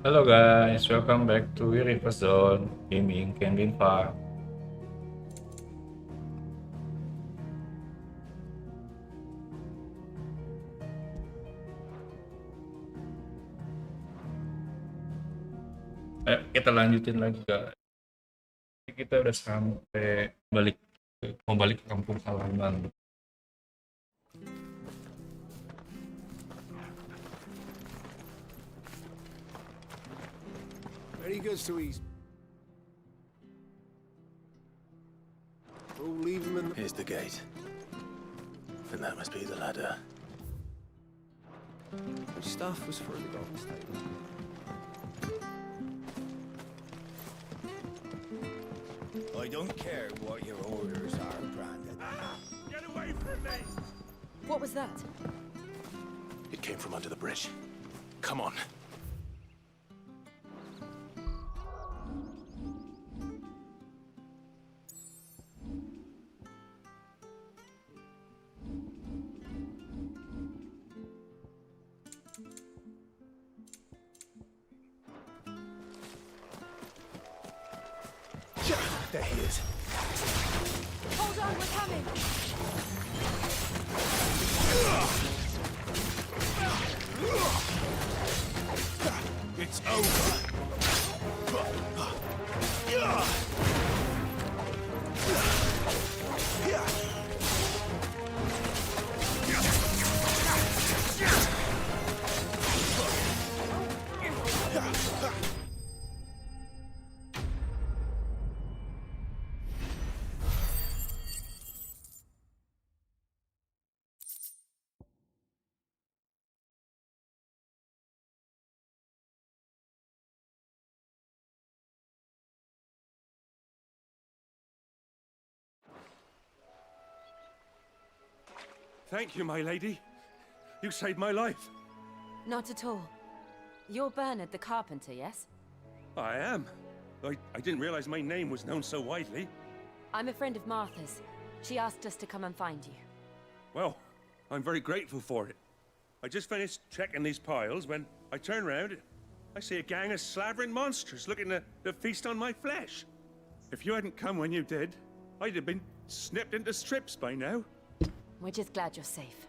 Hello guys, welcome back to WiryverseZone. Gaming can be fun. Ayo kita lanjutin lagi guys. Kita udah sampai balik mau balik ke kampung halaman. Very good, Sweet. Oh, leave him in the... Here's the gate. And that must be the ladder. My stuff was for the dog's stable. I don't care what your orders are, Brandon. Get away from me! What was that? It came from under the bridge. Come on. There he is. Hold on, we're coming! It's over. Thank you, my lady. You saved my life. Not at all. You're Bernard the carpenter, yes? I am. I didn't realize my name was known so widely. I'm a friend of Martha's. She asked us to come and find you. Well, I'm very grateful for it. I just finished checking these piles when I turn around. I see a gang of slavering monsters looking to feast on my flesh. If you hadn't come when you did, I'd have been snipped into strips by now. We're just glad you're safe.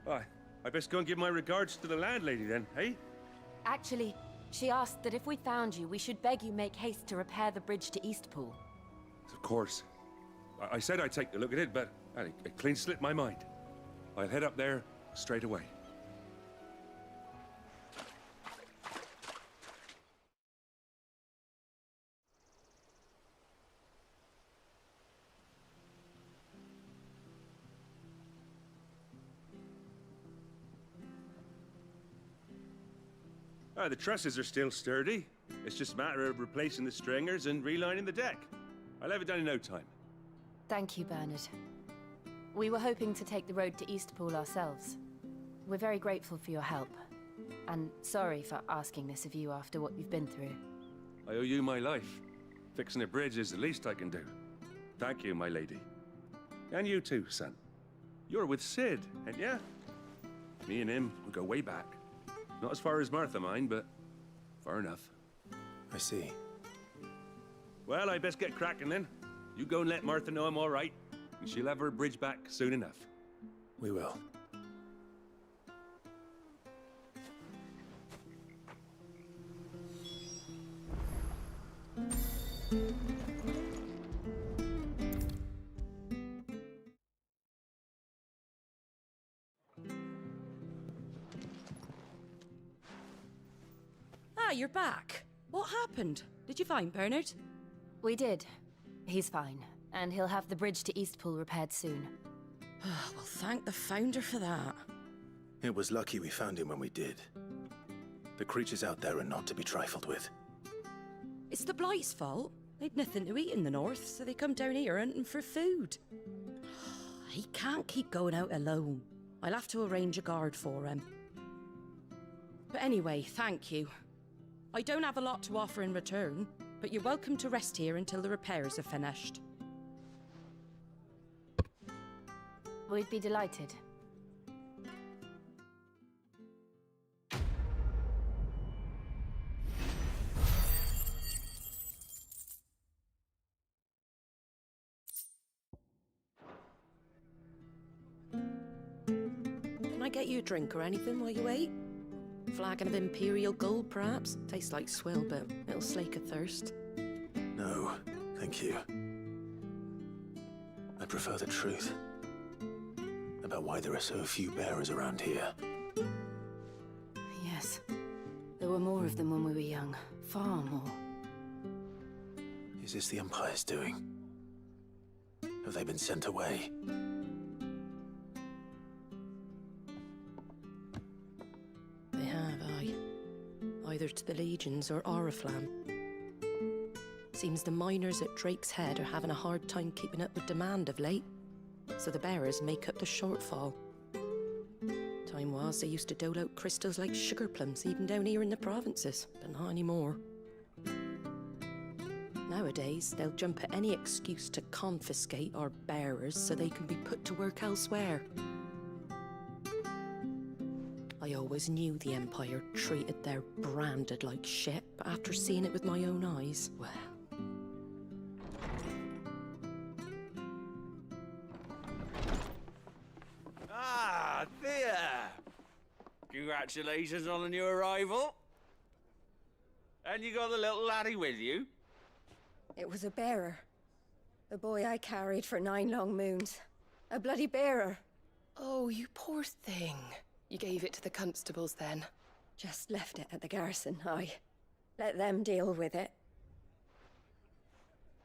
I best go and give my regards to the landlady then, eh? Actually, she asked that if we found you, we should beg you make haste to repair the bridge to Eastpool. Of course. I said I'd take a look at it, but it clean slipped my mind. I'll head up there straight away. The trusses are still sturdy. It's just a matter of replacing the stringers and relining the deck. I'll have it done in no time. Thank you, Bernard. We were hoping to take the road to Eastpool ourselves. We're very grateful for your help. And sorry for asking this of you after what you've been through. I owe you my life. Fixing a bridge is the least I can do. Thank you, my lady. And you too, son. You're with Sid, ain't ya? Me and him, we go way back. Not as far as Martha, mind, but far enough. I see. Well, I best get cracking then. You go and let Martha know I'm all right, and she'll have her bridge back soon enough. We will. Ah, you're back. What happened? Did you find Bernard? We did. He's fine, and he'll have the bridge to Eastpool repaired soon. Well, thank the founder for that. It was lucky we found him when we did. The creatures out there are not to be trifled with. It's the Blight's fault. They'd nothing to eat in the north, so they come down here hunting for food. He can't keep going out alone. I'll have to arrange a guard for him. But anyway, thank you. I don't have a lot to offer in return, but you're welcome to rest here until the repairs are finished. We'd be delighted. Can I get you a drink or anything while you wait? Flagon of Imperial Gold, perhaps? Tastes like swill, but it'll slake a thirst. No, thank you. I prefer the truth about why there are so few bearers around here. Yes. There were more of them when we were young. Far more. Is this the Empire's doing? Have they been sent away? They have, aye. Either to the Legions or Oriflamme. Seems the miners at Drake's Head are having a hard time keeping up with demand of late, so the bearers make up the shortfall. Time was they used to dole out crystals like sugar plums even down here in the provinces, but not anymore. Nowadays, they'll jump at any excuse to confiscate our bearers so they can be put to work elsewhere. I always knew the Empire treated their branded like shit, but after seeing it with my own eyes, well... Ah, there! Congratulations on the new arrival. And you got the little laddie with you? It was a bearer. The boy I carried for 9 long moons. A bloody bearer. Oh, you poor thing. You gave it to the constables then? Just left it at the garrison, aye. Let them deal with it.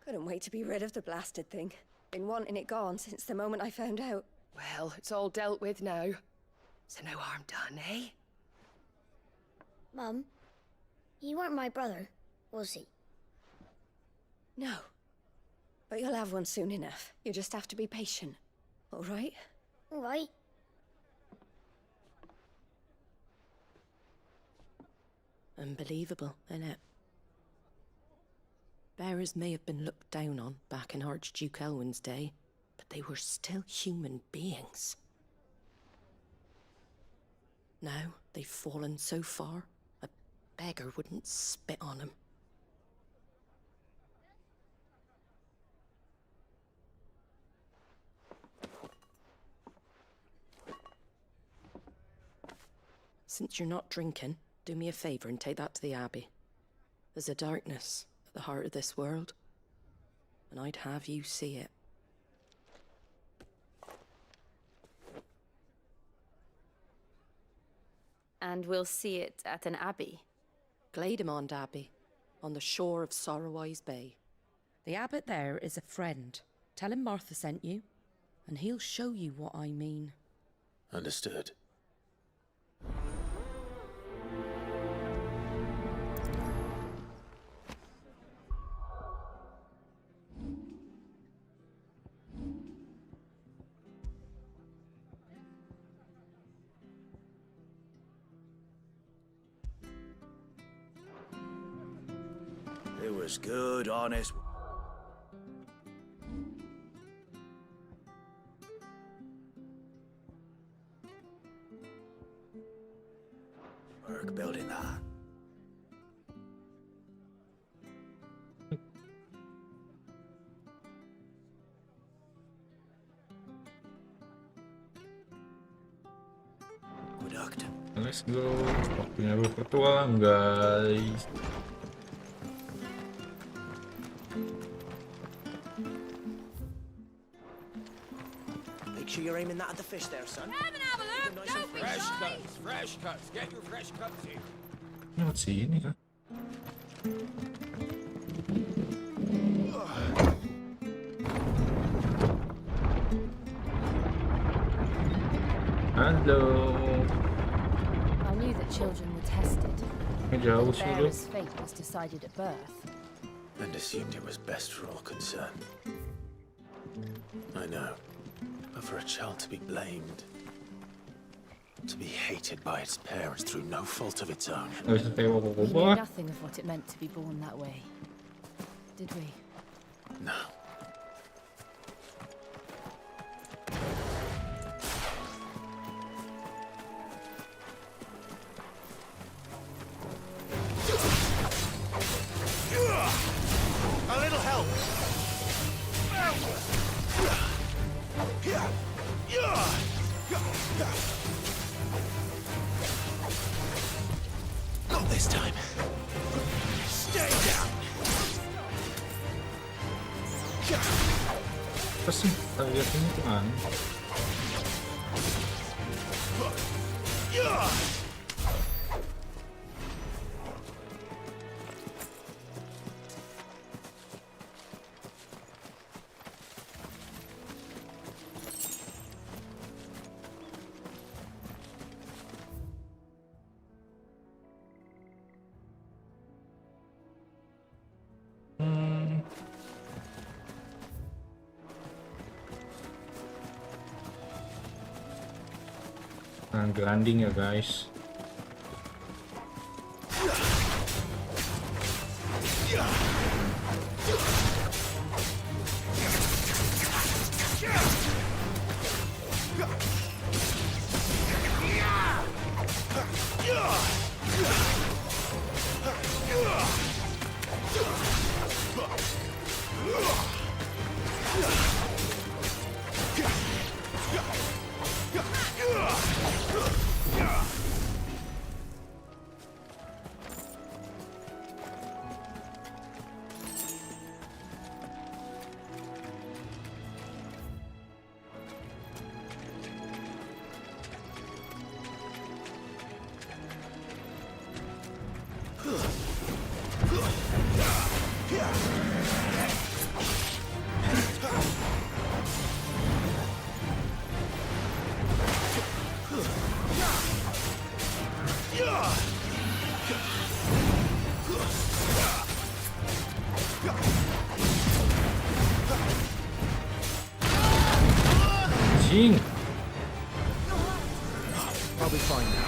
Couldn't wait to be rid of the blasted thing. Been wanting it gone since the moment I found out. Well, it's all dealt with now. So no harm done, eh? Mum, he weren't my brother, was he? No. But you'll have one soon enough. You just have to be patient. All right? All right. Unbelievable, innit? Bearers may have been looked down on back in Archduke Elwin's day, but they were still human beings. Now they've fallen so far, a beggar wouldn't spit on them. Since you're not drinking, do me a favour and take that to the Abbey. There's a darkness at the heart of this world, and I'd have you see it. And we'll see it at an abbey. Glademond Abbey, on the shore of Sorrowwise Bay. The abbot there is a friend. Tell him Martha sent you, and he'll show you what I mean. Understood. It was good, honest. Work building that. Good act. Let's go. Waktunya berpetualang, guys. Make sure you're aiming that at the fish there, son. Come and have a look. Don't be Fresh shy. cuts, fresh cuts. Get your fresh cuts in. Lewat sini kah? Halo. I knew that children were tested. Ini jauh The sih lu. bearer's fate was decided at birth. And assumed it was best for all concerned. I know. But for a child to be blamed, to be hated by its parents through no fault of its own. Gak bisa kayak We apa-apa. knew nothing of what it meant to be born that way. Did we? No. A little help. Not this time. Stay down. Apa sih? Lihat ini tuh aneh. Nah, grinding ya guys. Anjing. I'll be fine now.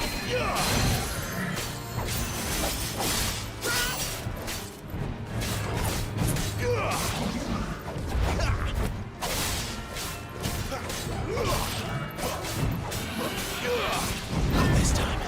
Not this time.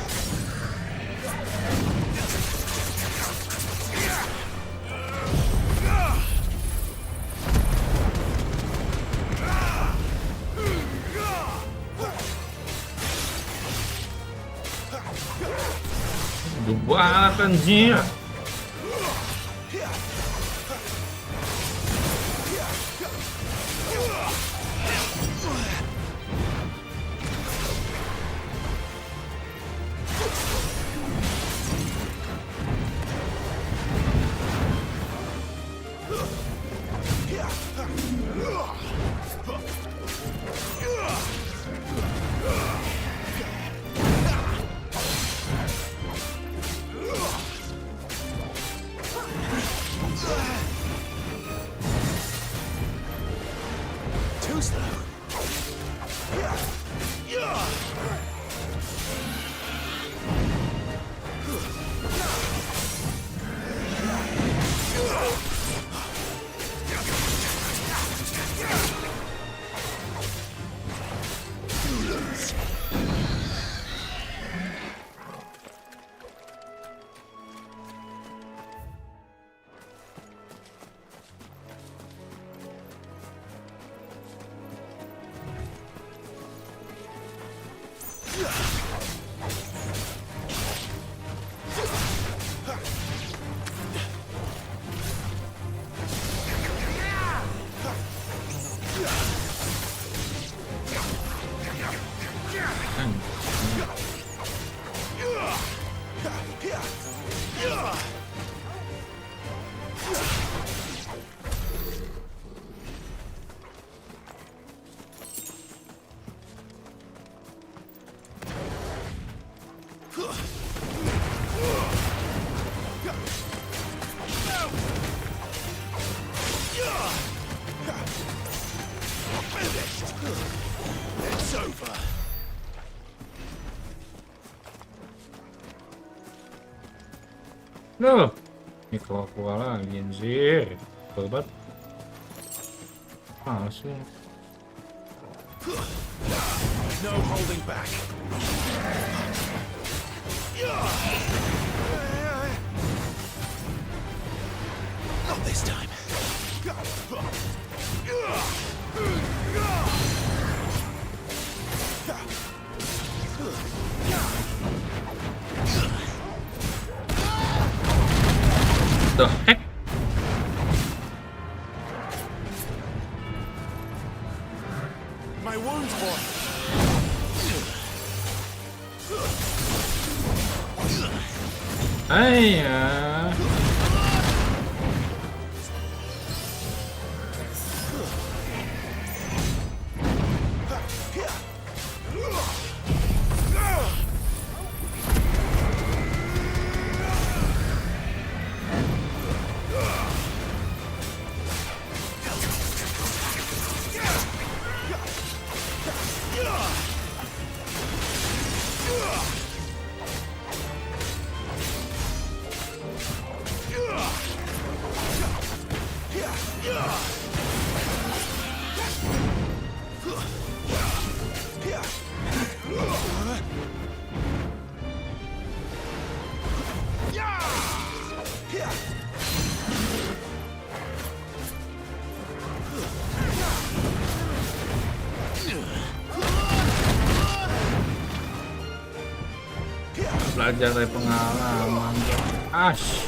Aduh banget anjir. Too slow. It's over. Loh, ini keluar lagi anjir. Bebat. Langsung. No holding back. Not this time. the heck? My wounds, boy. Ayah. Belajar dari pengalaman. Ash.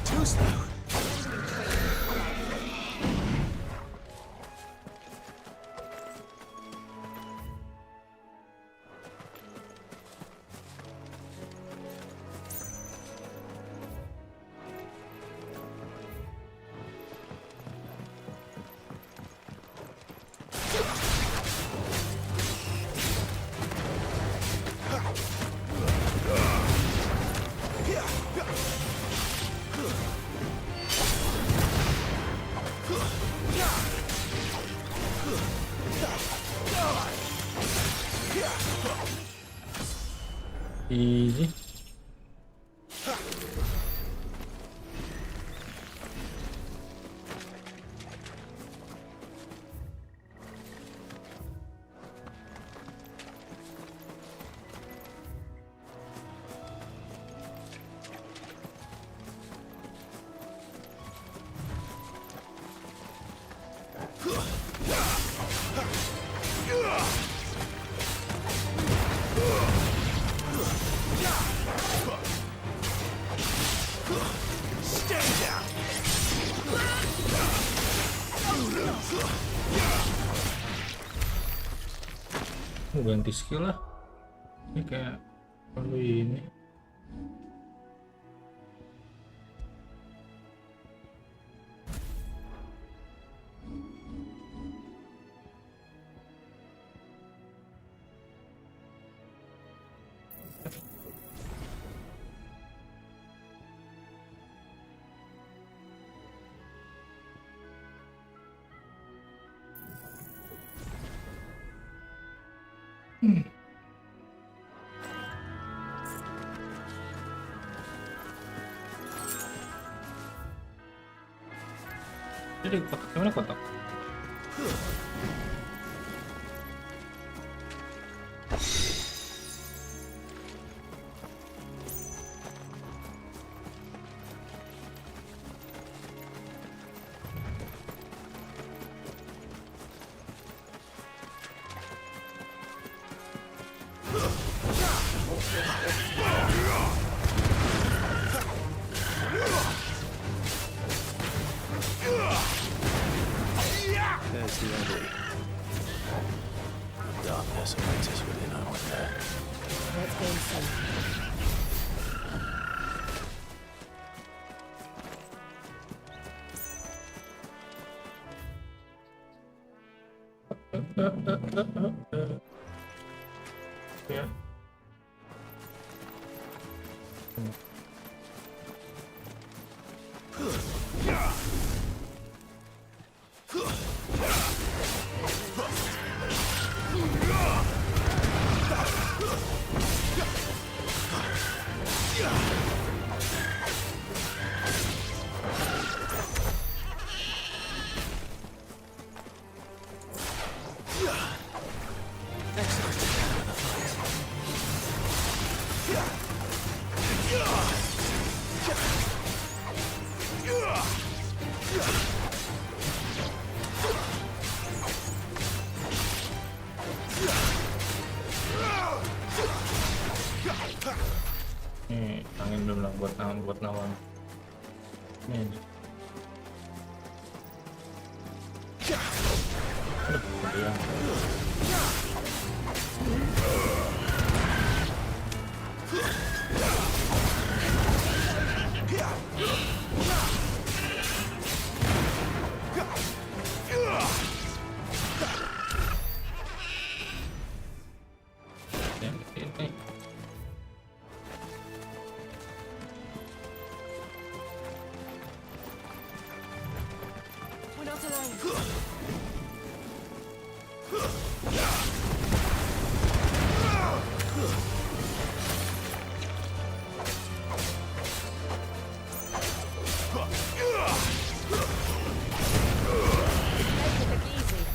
Too slow. Easy. Ganti skill lah. Ini kayak perlu ini. Jadi kotak gimana kotak? There's the enemy. Darkness awaits us within, I wonder. Let's go inside. Ya. yang buat lawan magic. Ada yang ini. We're not alone. Make it look easy.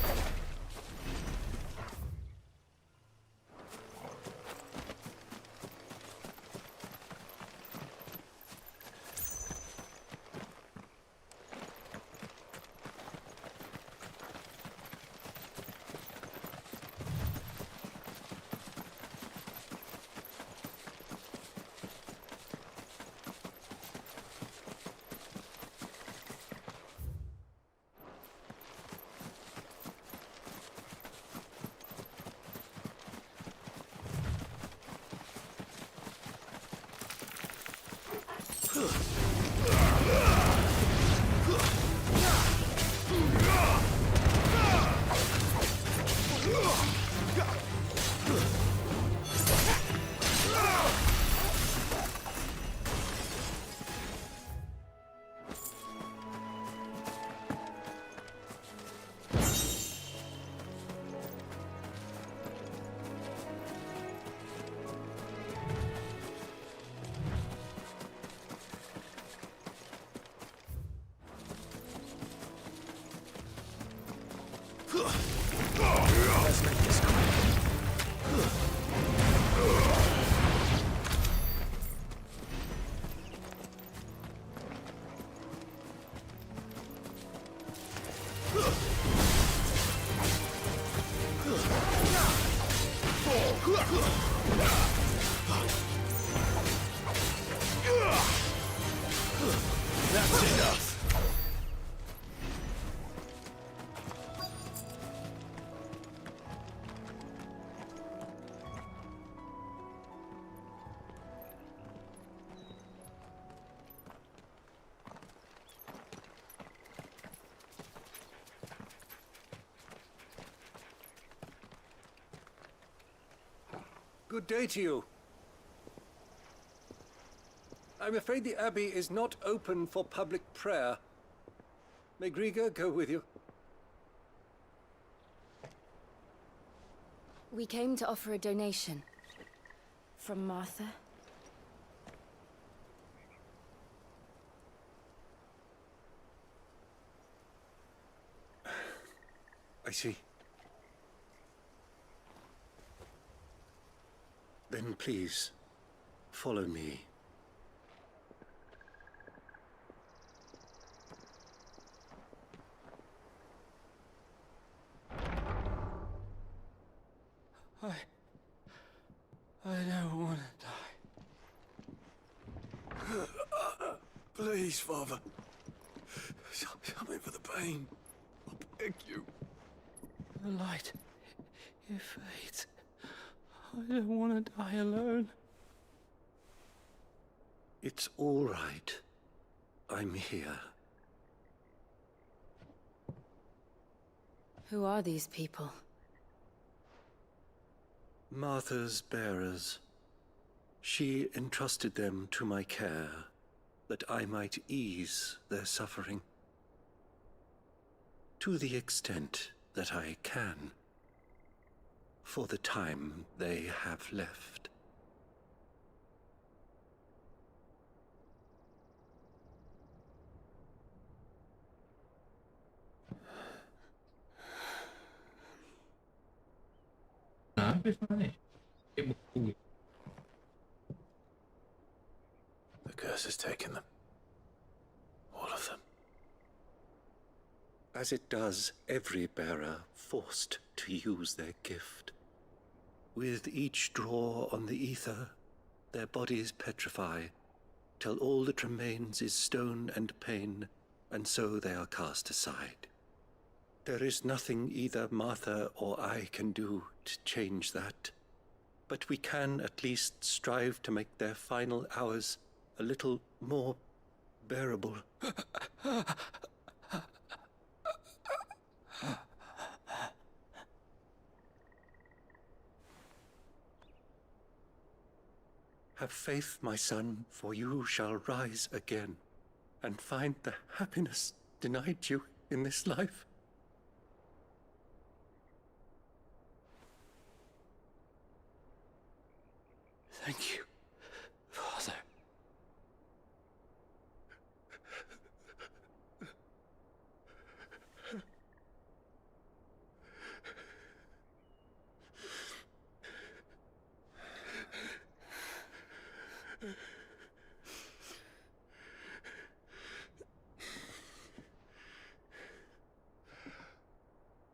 Let's make this quick. That's enough. Good day to you. I'm afraid the Abbey is not open for public prayer. May Grieger go with you? We came to offer a donation. From Martha. I see. Then please, follow me. I don't want to die. Please, Father. Something for the pain. I beg you. The light, it fades. I don't want to die alone. It's all right. I'm here. Who are these people? Martha's bearers. She entrusted them to my care, that I might ease their suffering. To the extent that I can, for the time they have left. Habis mana ni? Buku. The curse has taken them. All of them. As it does every bearer forced to use their gift. With each draw on the ether, their bodies petrify till all that remains is stone and pain, and so they are cast aside. There is nothing either Martha or I can do to change that, but we can at least strive to make their final hours a little more bearable. Have faith, my son, for you shall rise again and find the happiness denied you in this life. Thank you, Father.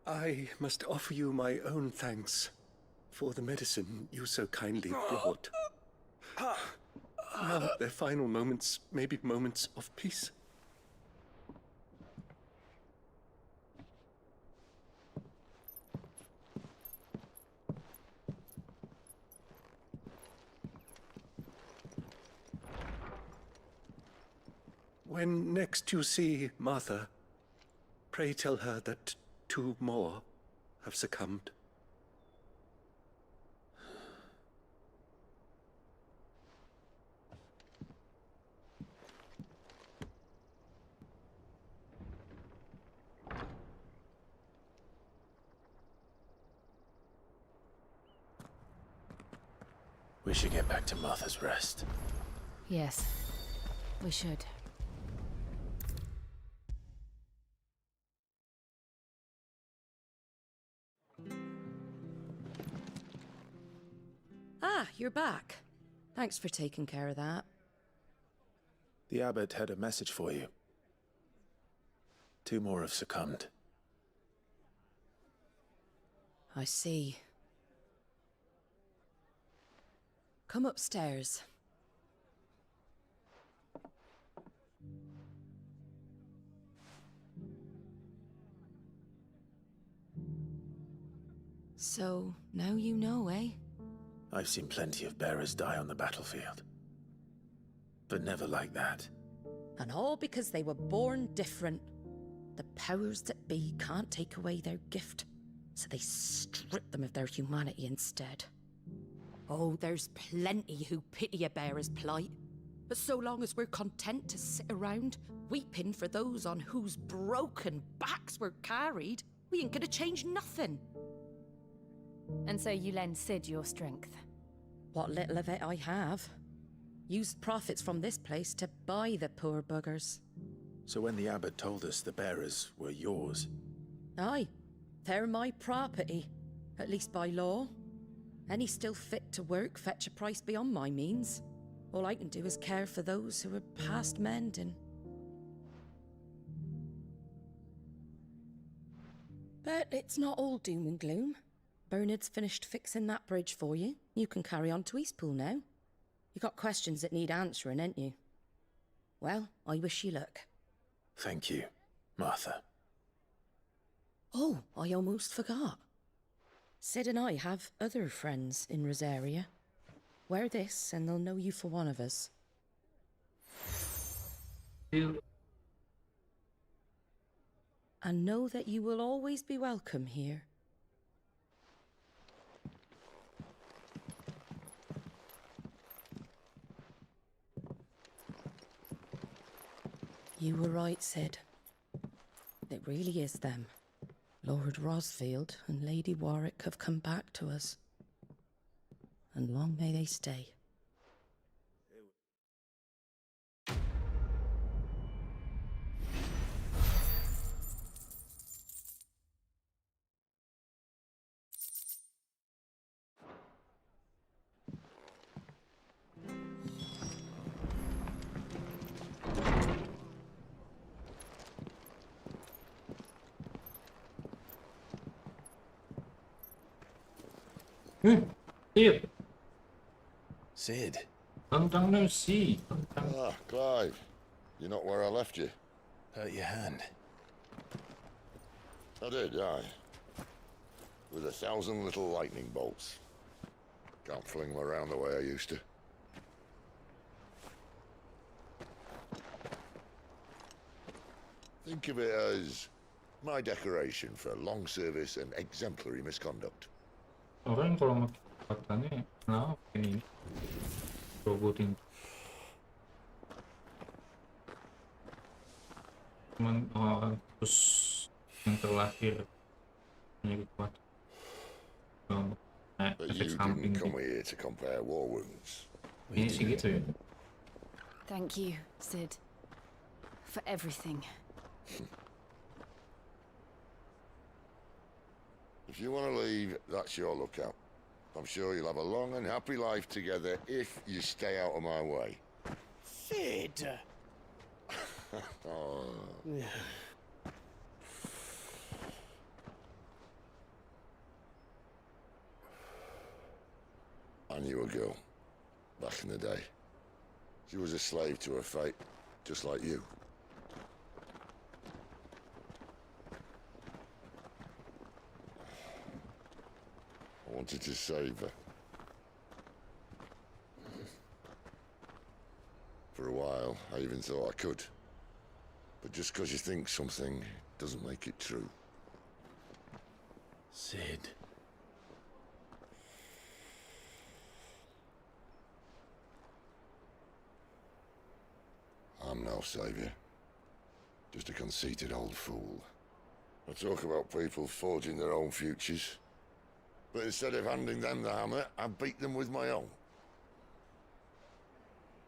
I must offer you my own thanks for the medicine you so kindly brought. Now their final moments may be moments of peace. When next you see Martha, pray tell her that 2 more have succumbed. We should get back to Martha's Rest. Yes, we should. Ah, you're back. Thanks for taking care of that. The abbot had a message for you. 2 more have succumbed. I see. Come upstairs. So, now you know, eh? I've seen plenty of bearers die on the battlefield. But never like that. And all because they were born different. The powers that be can't take away their gift, so they strip them of their humanity instead. Oh, there's plenty who pity a bearer's plight. But so long as we're content to sit around, weeping for those on whose broken backs we're carried, we ain't gonna change nothing. And so you lend Sid your strength? What little of it I have. Used profits from this place to buy the poor buggers. So when the abbot told us the bearers were yours... Aye, they're my property, at least by law. Any still fit to work fetch a price beyond my means. All I can do is care for those who are past mending. But it's not all doom and gloom. Bernard's finished fixing that bridge for you. You can carry on to Eastpool now. You got questions that need answering, ain't you? Well, I wish you luck. Thank you, Martha. Oh, I almost forgot. Sid and I have other friends in Rosaria. Wear this and they'll know you for one of us. And know that you will always be welcome here. You were right, Sid. It really is them. Lord Rosfield and Lady Warwick have come back to us. And long may they stay. Here. Sid, Long no see. Ah, Clive. You're not where I left you. Hurt your hand. I did, aye. With 1,000 little lightning bolts. Can't fling them around the way I used to. Think of it as my decoration for long service and exemplary misconduct. Orang kalau pakai kekuatannya kenapa ini robotin cuman orang terus yang terlahir punya kekuatan. But you didn't come here to compare war wounds. Ini sih gitu ya. Thank you, Sid, for everything. If you want to leave, that's your lookout. I'm sure you'll have a long and happy life together if you stay out of my way. Sid! Oh. I knew a girl back in the day. She was a slave to her fate, just like you. I wanted to save her. For a while, I even thought I could. But just because you think something doesn't make it true. Sid. I'm no savior. Just a conceited old fool. I talk about people forging their own futures. But instead of handing them the hammer, I beat them with my own.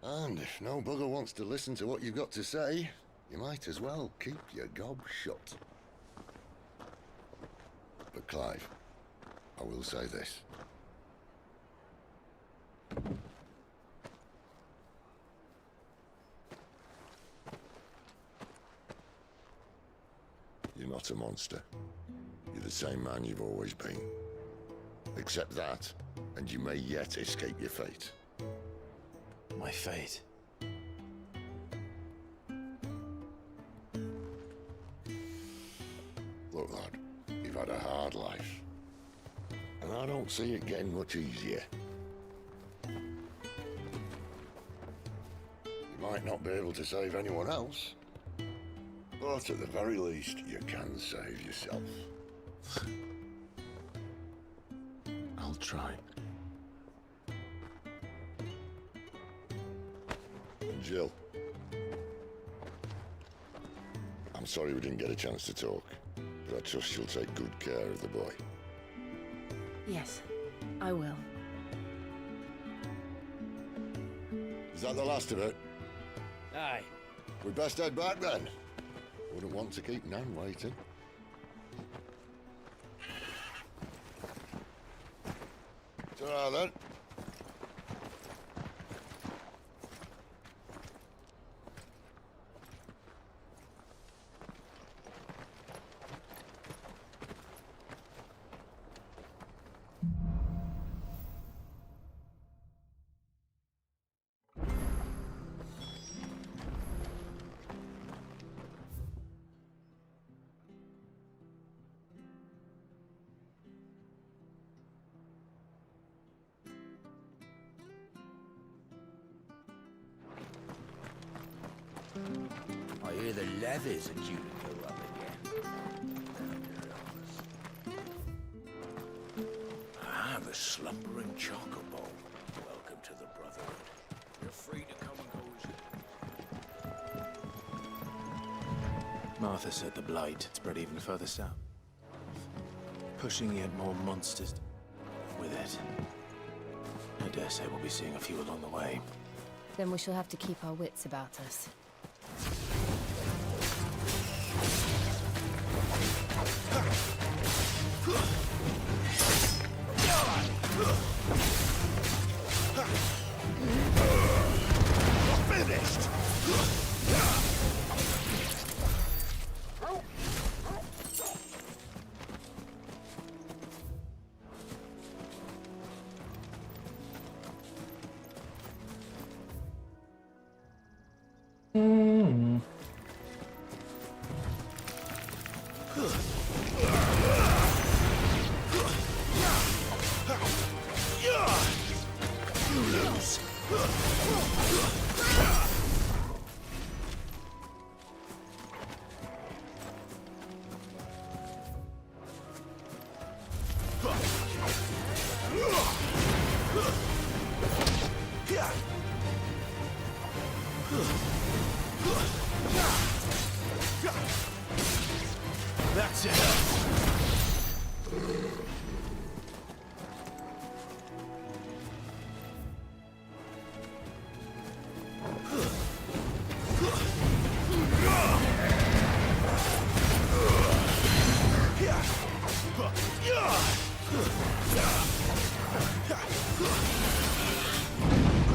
And if no bugger wants to listen to what you've got to say, you might as well keep your gob shut. But Clive, I will say this. You're not a monster. You're the same man you've always been. Accept that, and you may yet escape your fate. My fate. Look, lad, you've had a hard life. And I don't see it getting much easier. You might not be able to save anyone else, but at the very least, you can save yourself. I'll try. And Jill, I'm sorry we didn't get a chance to talk, but I trust she'll take good care of the boy. Yes, I will. Is that the last of it? Aye. We best head back then. Wouldn't want to keep Nan waiting. Ta-ra then. I hear the leathers are due to go up again. Ah, the slumbering chocobo. Welcome to the Brotherhood. You're free to come and go as Martha said the blight spread even further south, pushing yet more monsters with it. I dare say we'll be seeing a few along the way. Then we shall have to keep our wits about us. Finished! You lose. That's it.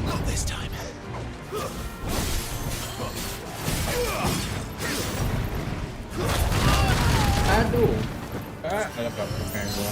Not this time. Aduh. Kalau kapok kayak gua.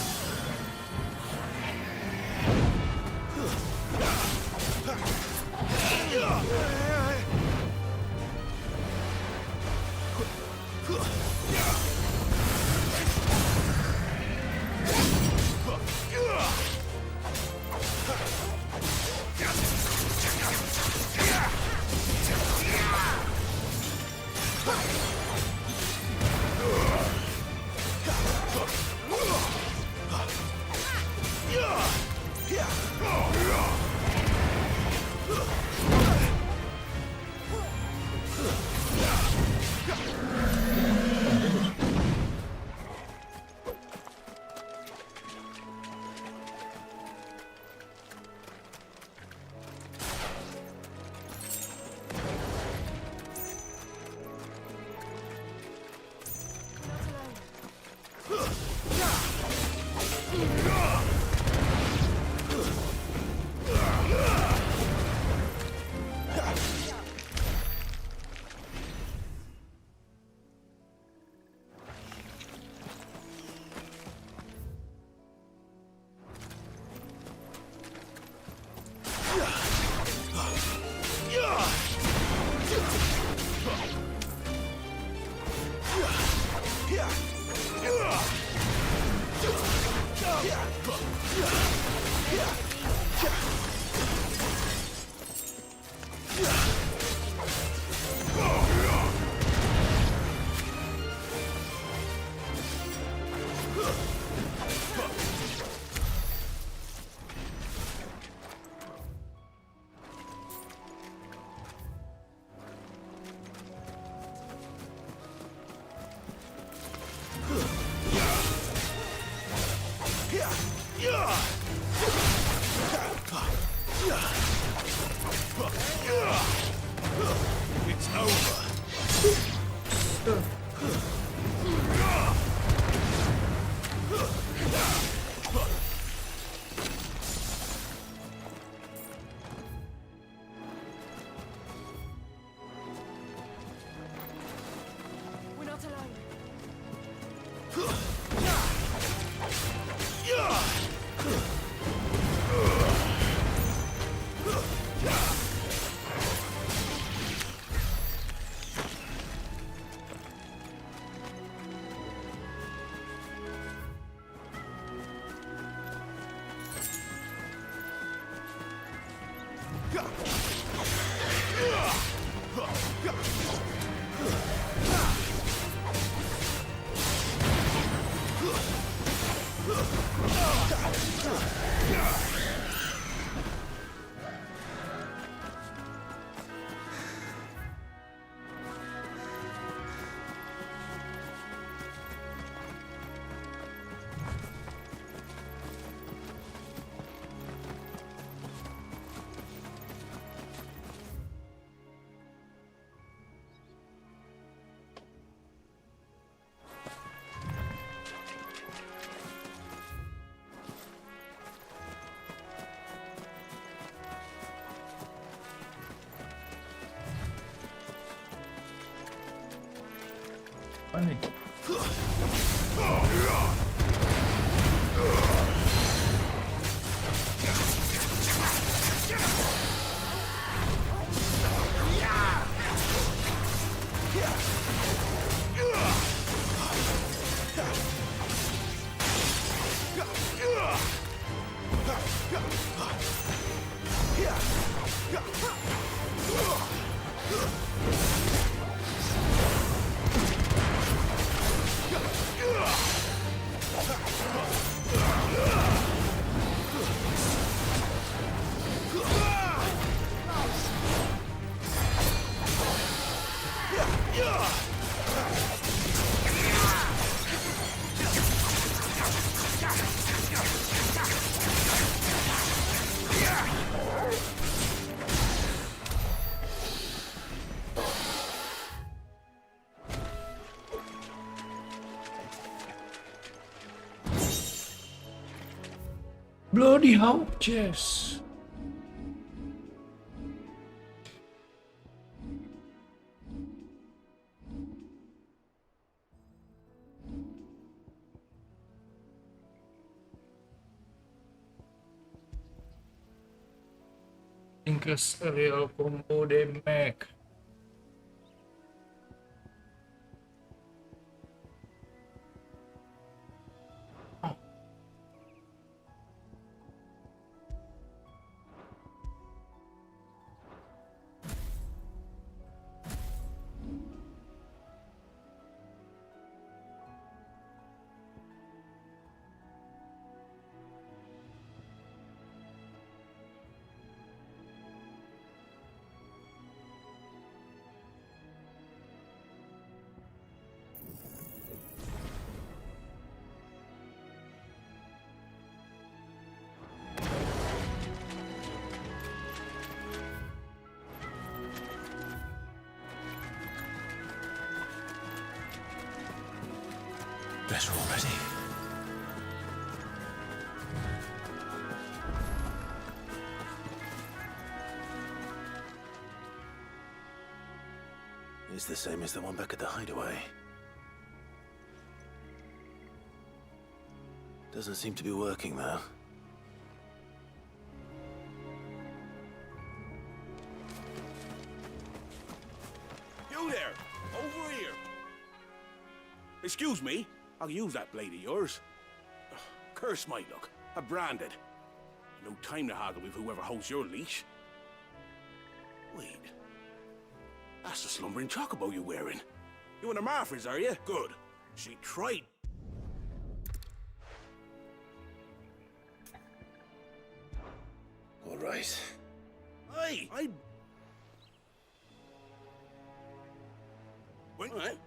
It's over. We're not alone. Apa nih? Bloody hell, Jess. Ingkas real combo damage. Better already. It's the same as the one back at the hideaway. Doesn't seem to be working, though. You there! Over here! Excuse me, I'll use that blade of yours. Ugh, curse my luck. I'm branded. No time to haggle with whoever holds your leash. Wait. That's the slumbering chocobo you're wearing. You one of Martha's, are you? Good. She tried. All right. Hey, Wait, what?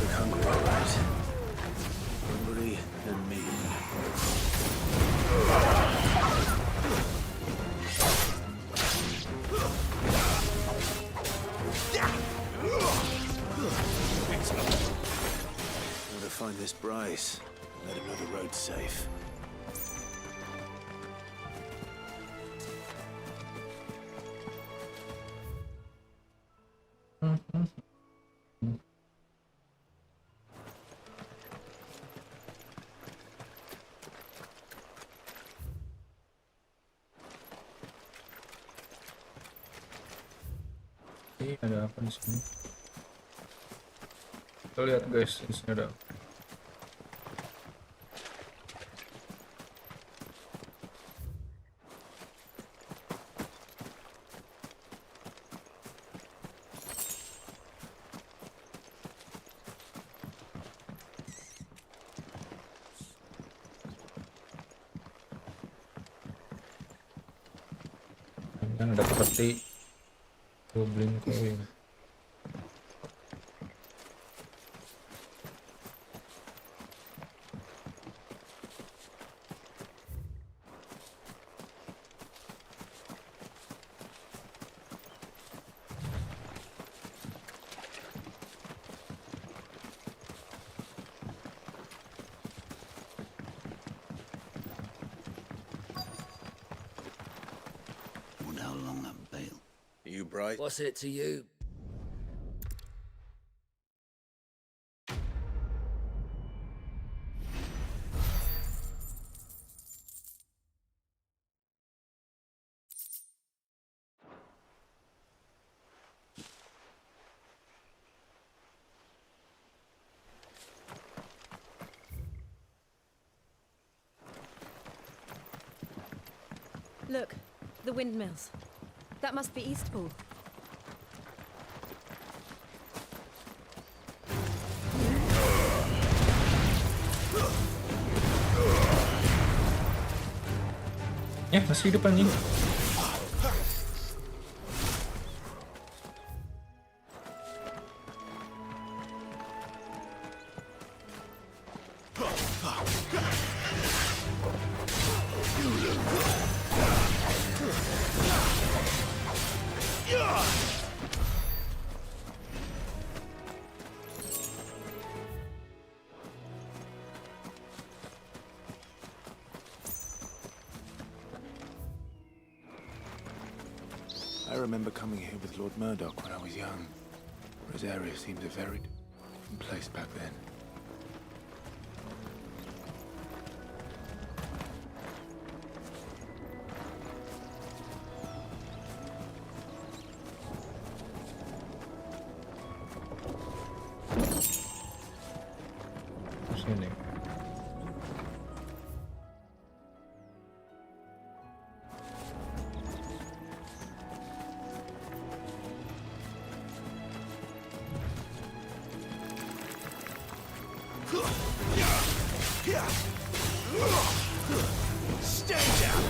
Look hungry, all right. Hungry and me. Gotta find this Bryce. Let him know the road's safe. Ini ada apa di sini? Kita lihat guys, di sini ada. Kan ada seperti goblin koin. Wonder how long that bail. You Bryce? What's it to you? Look, the windmills. That must be Eastpool. Ya, masih hidup anjing. I remember coming here with Lord Murdoch when I was young. Rosaria seemed a very different place back then. Sini. Stay down!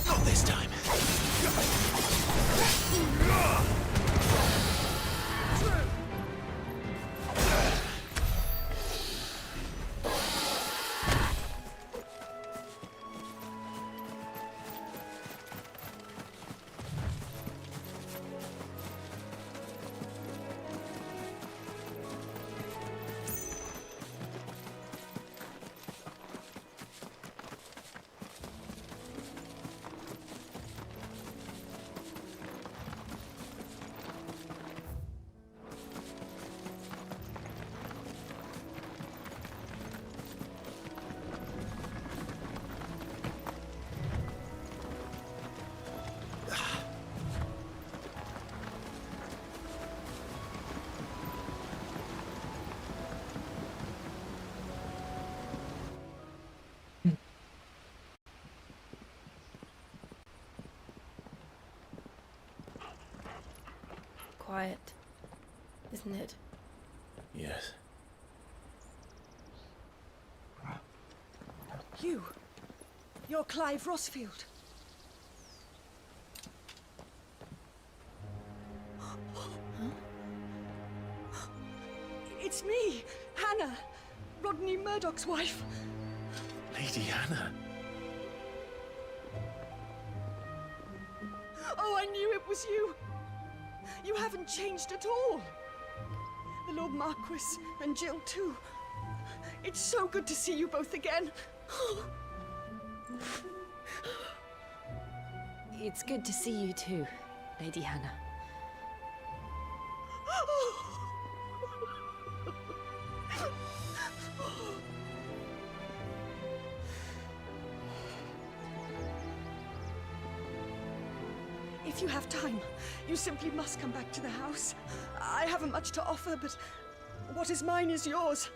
Not this time. Quiet, isn't it? Yes. You're Clive Rossfield. It's me, Hannah, Rodney Murdoch's wife. Lady Hannah. Oh, I knew it was you. You haven't changed at all. The Lord Marquis and Jill too. It's so good to see you both again. It's good to see you too, Lady Hannah. If you have time, you simply must come back to the house. I haven't much to offer, but what is mine is yours.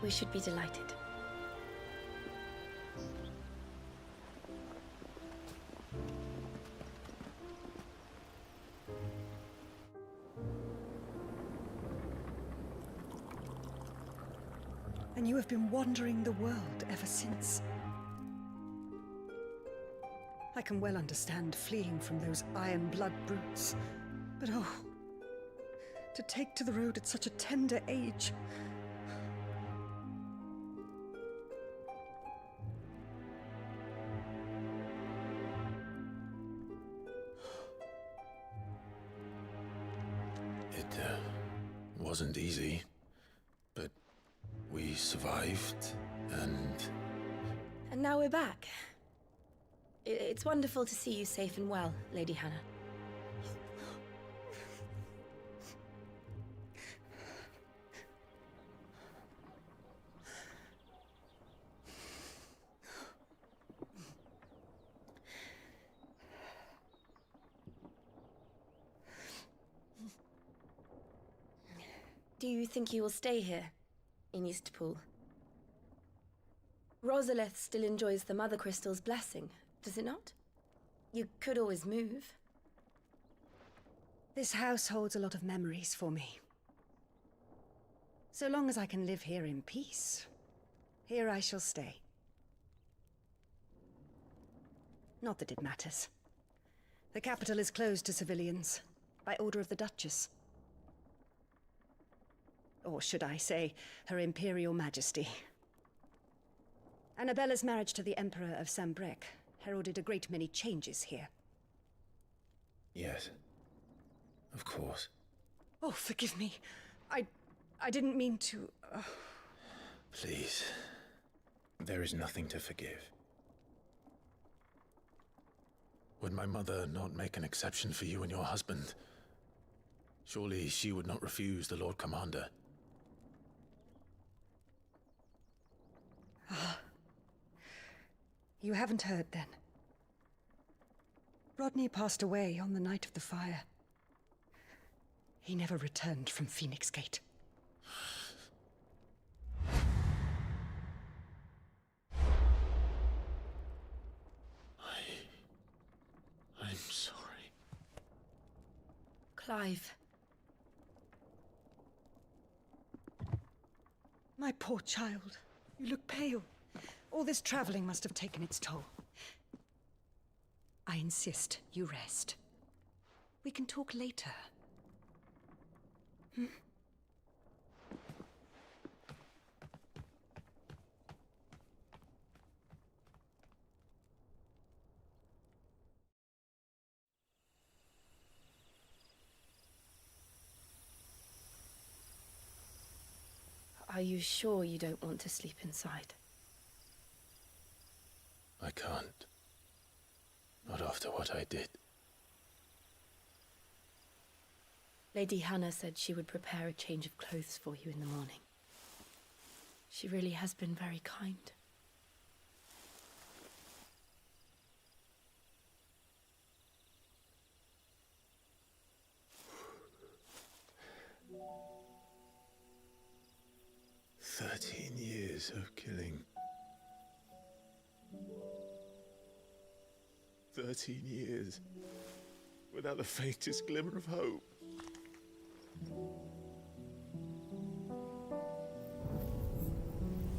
We should be delighted. And you have been wandering the world ever since. I can well understand fleeing from those iron blood brutes, but oh, to take to the road at such a tender age, It wasn't easy, but we survived, and... And now we're back. It's wonderful to see you safe and well, Lady Hannah. Do you think you will stay here, in Eastpool? Rosalith still enjoys the Mother Crystal's blessing, does it not? You could always move. This house holds a lot of memories for me. So long as I can live here in peace, here I shall stay. Not that it matters. The capital is closed to civilians, by order of the Duchess. Or should I say, Her Imperial Majesty. Annabella's marriage to the Emperor of Sambrec heralded a great many changes here. Yes. Of course. Oh, forgive me. I didn't mean to... Please. There is nothing to forgive. Would my mother not make an exception for you and your husband? Surely she would not refuse the Lord Commander. You haven't heard, then. Rodney passed away on the night of the fire. He never returned from Phoenix Gate. I'm sorry. Clive. My poor child. You look pale. All this traveling must have taken its toll. I insist you rest. We can talk later. Are you sure you don't want to sleep inside? I can't. Not after what I did. Lady Hannah said she would prepare a change of clothes for you in the morning. She really has been very kind. Years of killing. 13 years without the faintest glimmer of hope.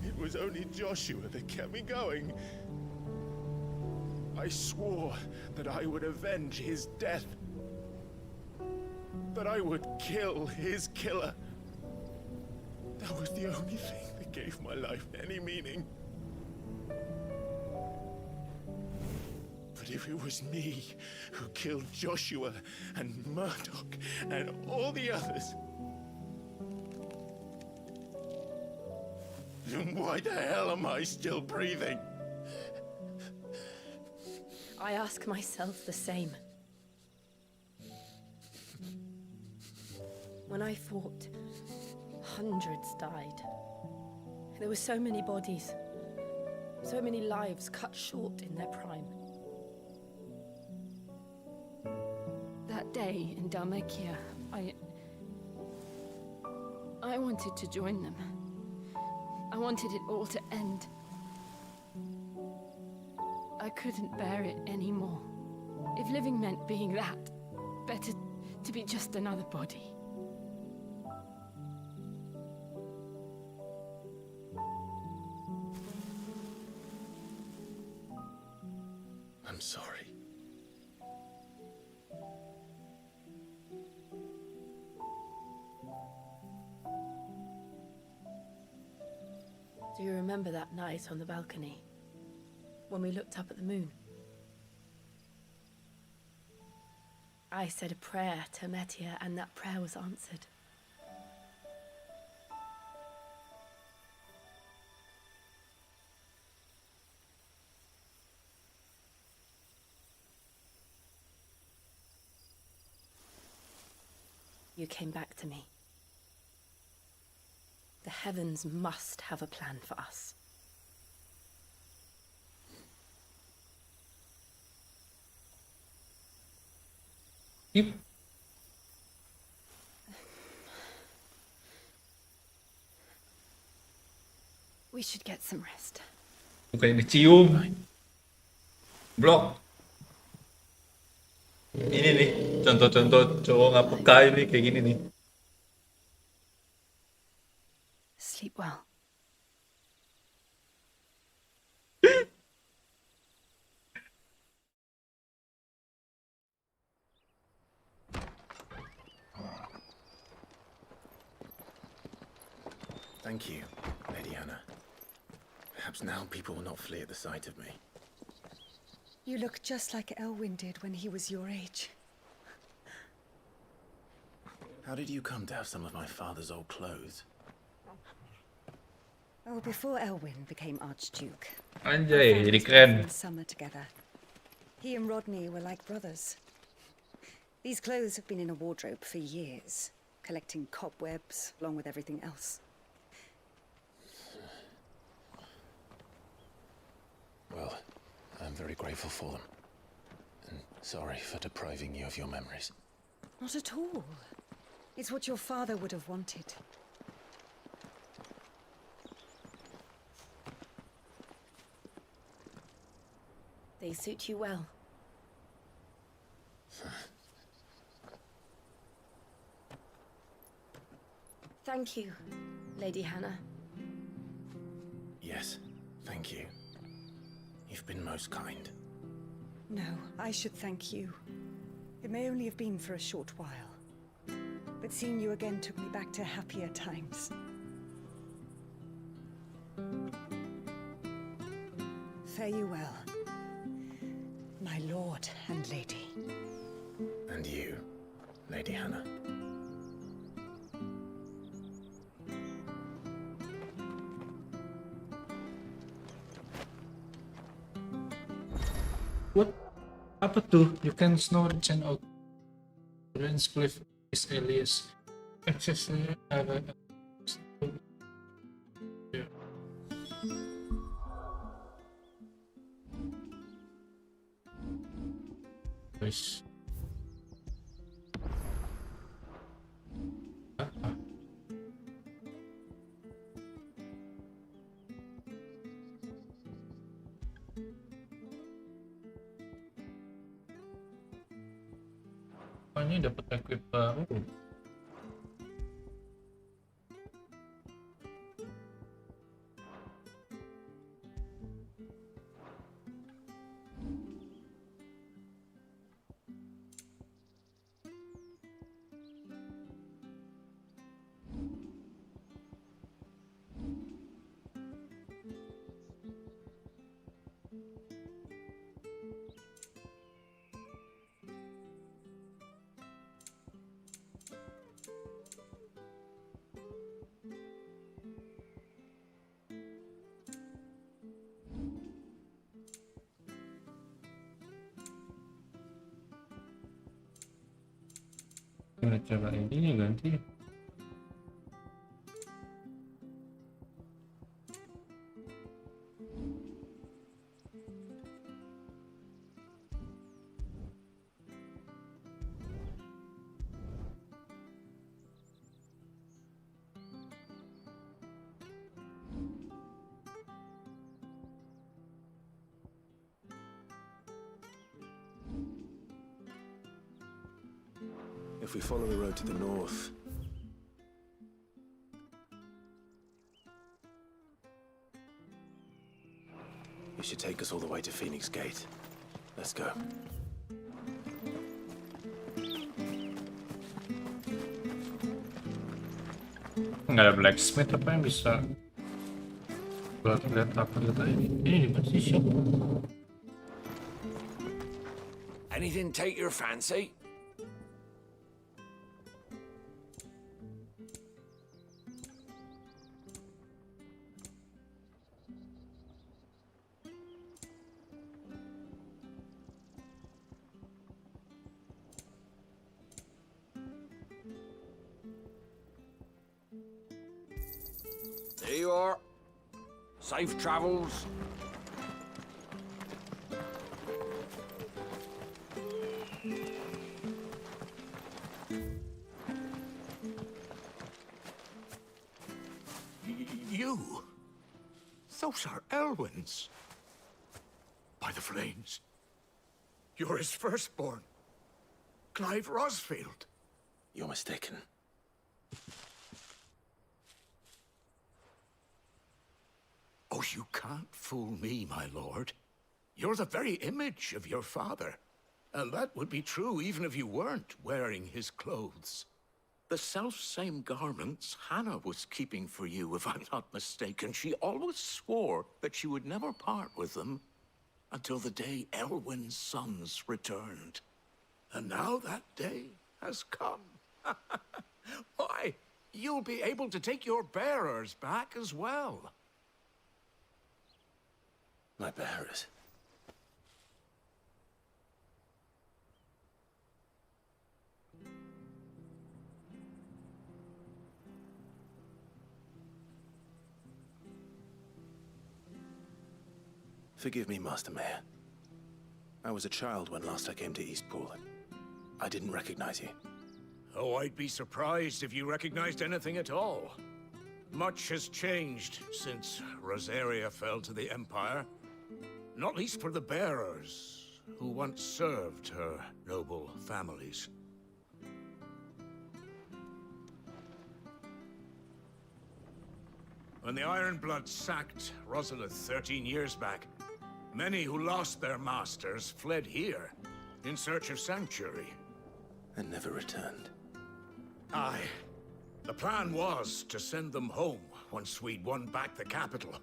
It was only Joshua that kept me going. I swore that I would avenge his death. That I would kill his killer. That was the only thing that gave my life any meaning. But if it was me who killed Joshua and Murdoch and all the others, then why the hell am I still breathing? I ask myself the same. When I fought, hundreds died. There were so many bodies, so many lives cut short in their prime. That day in Dalmekia, I wanted to join them. I wanted it all to end. I couldn't bear it anymore. If living meant being that, better to be just another body. I'm sorry. Do you remember that night on the balcony, when we looked up at the moon? I said a prayer to Metia, and that prayer was answered. You came back to me. The heavens must have a plan for us. Yep. We should get some rest. Bukan dicium. Blok. Ini nih, contoh-contoh cowok nggak peka ini kayak gini nih. Sleep well. Thank you, Lady Hannah. Perhaps now people will not flee at the sight of me. You look just like Elwyn did when he was your age. How did you come to have some of my father's old clothes? Oh, before Elwyn became Archduke. Anjay, jadi keren. Summer together. He and Rodney were like brothers. These clothes have been in a wardrobe for years, collecting cobwebs along with everything else. Well, I'm very grateful for them. And sorry for depriving you of your memories. Not at all. It's what your father would have wanted. They suit you well. Thank you, Lady Hannah. Yes, thank you. You've been most kind. No, I should thank you. It may only have been for a short while, but seeing you again took me back to happier times. Fare you well, my lord and lady. And you, Lady Hannah. What? Apa tuh? You can snow the chain out. Rens Cliff is alias. Access Nice. Ini dapat equip baru. Gimana cara ininya ganti? If we follow the road to the north, it should take us all the way to Phoenix Gate. Let's go. Nggak ada blacksmith apa yang bisa lihat apa ini masih shop. Anything take your fancy? Safe travels. You? Those are Elwyn's. By the flames. You're his firstborn. Clive Rosfield. You're mistaken. Oh, you can't fool me, my lord. You're the very image of your father. And that would be true even if you weren't wearing his clothes. The self-same garments Hannah was keeping for you, if I'm not mistaken. She always swore that she would never part with them until the day Elwyn's sons returned. And now that day has come. Why, you'll be able to take your bearers back as well. My bearers? Forgive me, Master Mayor. I was a child when last I came to Eastpool. I didn't recognize you. Oh, I'd be surprised if you recognized anything at all. Much has changed since Rosaria fell to the Empire. Not least for the bearers, who once served her noble families. When the Ironbloods sacked Rosalith 13 years back, many who lost their masters fled here in search of sanctuary. And never returned. Aye. The plan was to send them home once we'd won back the capital.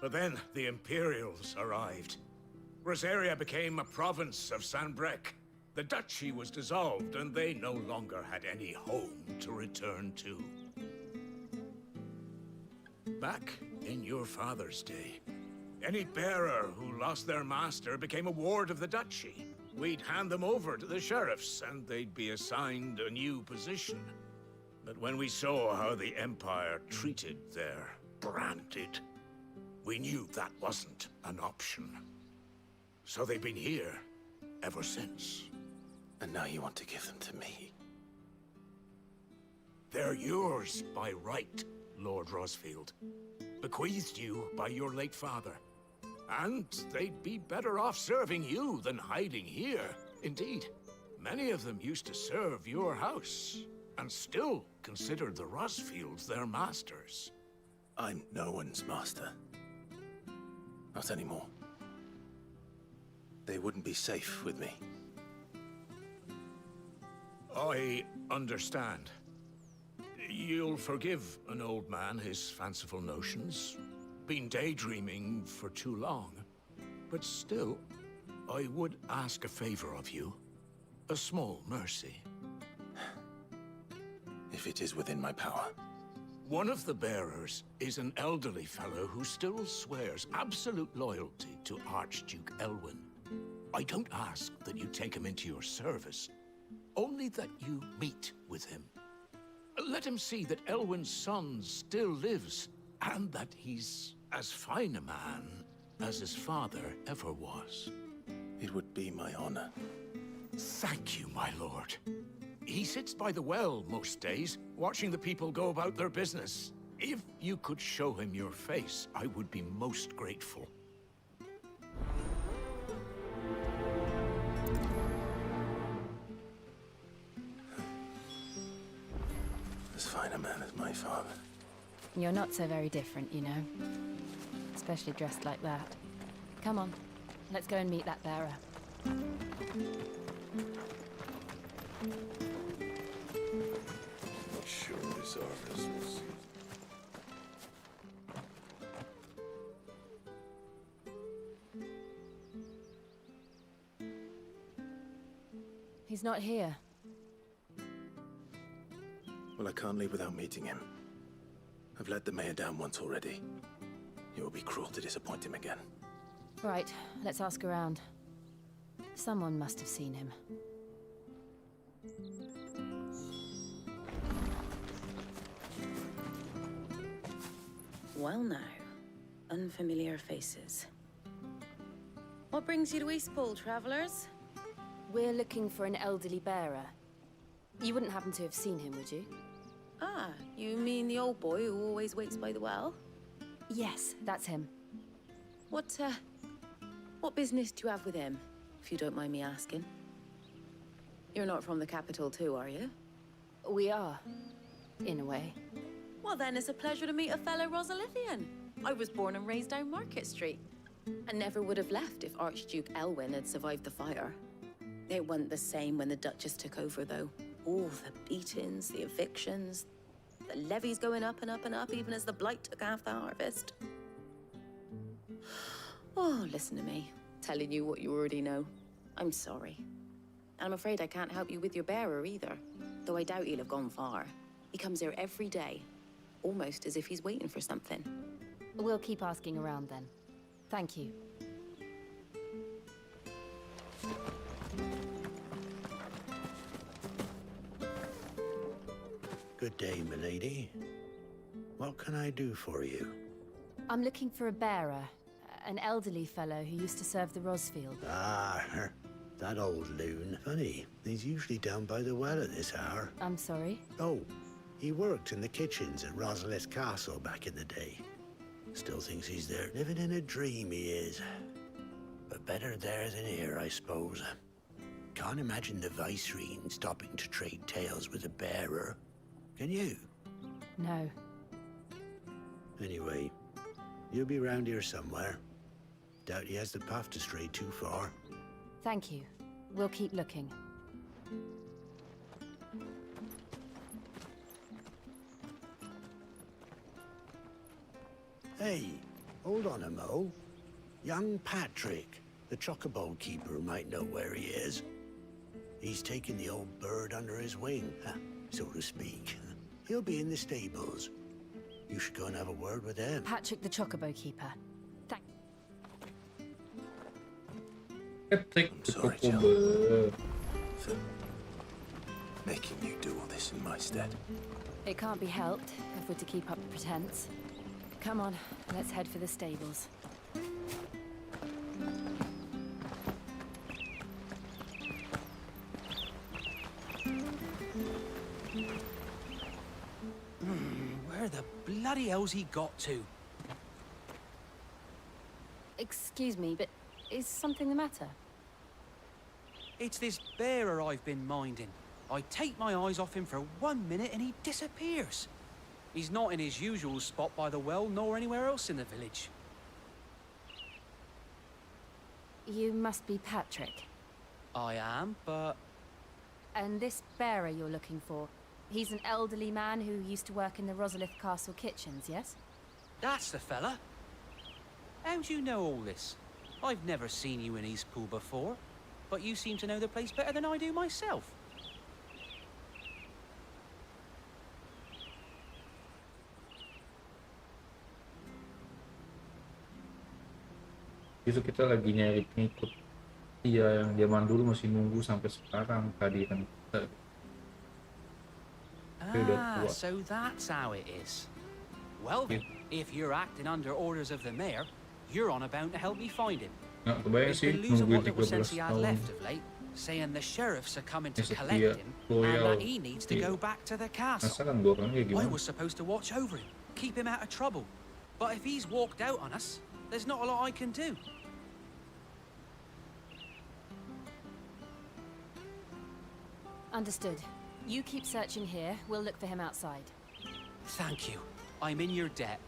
But then the Imperials arrived. Rosaria became a province of Sanbreque. The duchy was dissolved, and they no longer had any home to return to. Back in your father's day, any bearer who lost their master became a ward of the duchy. We'd hand them over to the sheriffs, and they'd be assigned a new position. But when we saw how the Empire treated their branded, we knew that wasn't an option. So they've been here ever since. And now you want to give them to me? They're yours by right, Lord Rosfield. Bequeathed you by your late father. And they'd be better off serving you than hiding here. Indeed, many of them used to serve your house, and still considered the Rosfields their masters. I'm no one's master. Not anymore. They wouldn't be safe with me. I understand. You'll forgive an old man his fanciful notions. Been daydreaming for too long. But still, I would ask a favor of you. A small mercy. If it is within my power. One of the bearers is an elderly fellow who still swears absolute loyalty to Archduke Elwyn. I don't ask that you take him into your service, only that you meet with him. Let him see that Elwyn's son still lives, and that he's as fine a man as his father ever was. It would be my honor. Thank you, my lord. He sits by the well most days, watching the people go about their business. If you could show him your face, I would be most grateful. As fine a man as my father. You're not so very different, you know. Especially dressed like that. Come on, let's go and meet that bearer. Not sure this office will see. He's not here. Well, I can't leave without meeting him. I've let the mayor down once already. It would be cruel to disappoint him again. Right, let's ask around. Someone must have seen him. Well now, unfamiliar faces. What brings you to Eastpool, travellers? We're looking for an elderly bearer. You wouldn't happen to have seen him, would you? Ah, you mean the old boy who always waits by the well? Yes, that's him. What business do you have with him, if you don't mind me asking? You're not from the capital too, are you? We are, in a way. Well then, it's a pleasure to meet a fellow Rosalithian. I was born and raised down Market Street. And never would have left if Archduke Elwyn had survived the fire. It wasn't the same when the Duchess took over, though. All the beatings, the evictions, the levies going up and up and up, even as the blight took half the harvest. Oh, listen to me, telling you what you already know. I'm sorry. And I'm afraid I can't help you with your bearer either, though I doubt he'll have gone far. He comes here every day, almost as if he's waiting for something. We'll keep asking around then. Thank you. Good day, milady. What can I do for you? I'm looking for a bearer, an elderly fellow who used to serve the Rosfield. Ah, that old loon. Funny, he's usually down by the well at this hour. I'm sorry? Oh, he worked in the kitchens at Rosalith Castle back in the day. Still thinks he's there, living in a dream he is. But better there than here, I suppose. Can't imagine the Vicereine stopping to trade tales with a bearer. Can you? No. Anyway, you'll be round here somewhere. Doubt he has the path to stray too far. Thank you. We'll keep looking. Hey, hold on a mo. Young Patrick, the chocobo keeper, might know where he is. He's taken the old bird under his wing, so to speak. He'll be in the stables. You should go and have a word with him. Patrick the Chocobo Keeper. I'm sorry, Jill. For making you do all this in my stead. It can't be helped if we're to keep up the pretense. Come on, let's head for the stables. Where the bloody hell's he got to? Excuse me, but is something the matter? It's this bearer I've been minding. I take my eyes off him for 1 minute and he disappears. He's not in his usual spot by the well, nor anywhere else in the village. You must be Patrick. I am, but... And this bearer you're looking for, he's an elderly man who used to work in the Rosalith Castle kitchens, yes? That's the fella. How'd you know all this? I've never seen you in Eastpool before, but you seem to know the place better than I do myself. Itu kita lagi nyari pengikut. Iya, yang zaman dulu masih nunggu sampai sekarang kehadiran kita. Ah, so that's how it is. Well then, if you're acting under orders of the mayor, you're on about to help me find him. Nah, kebayang sih nungguin 13 tahun. Saying the sheriffs are coming to collect him and that he needs to go back to the castle. I was supposed to watch over him, keep him out of trouble. But if he's walked out on us, there's not a lot I can do. Understood. You keep searching here, we'll look for him outside. Thank you. I'm in your debt.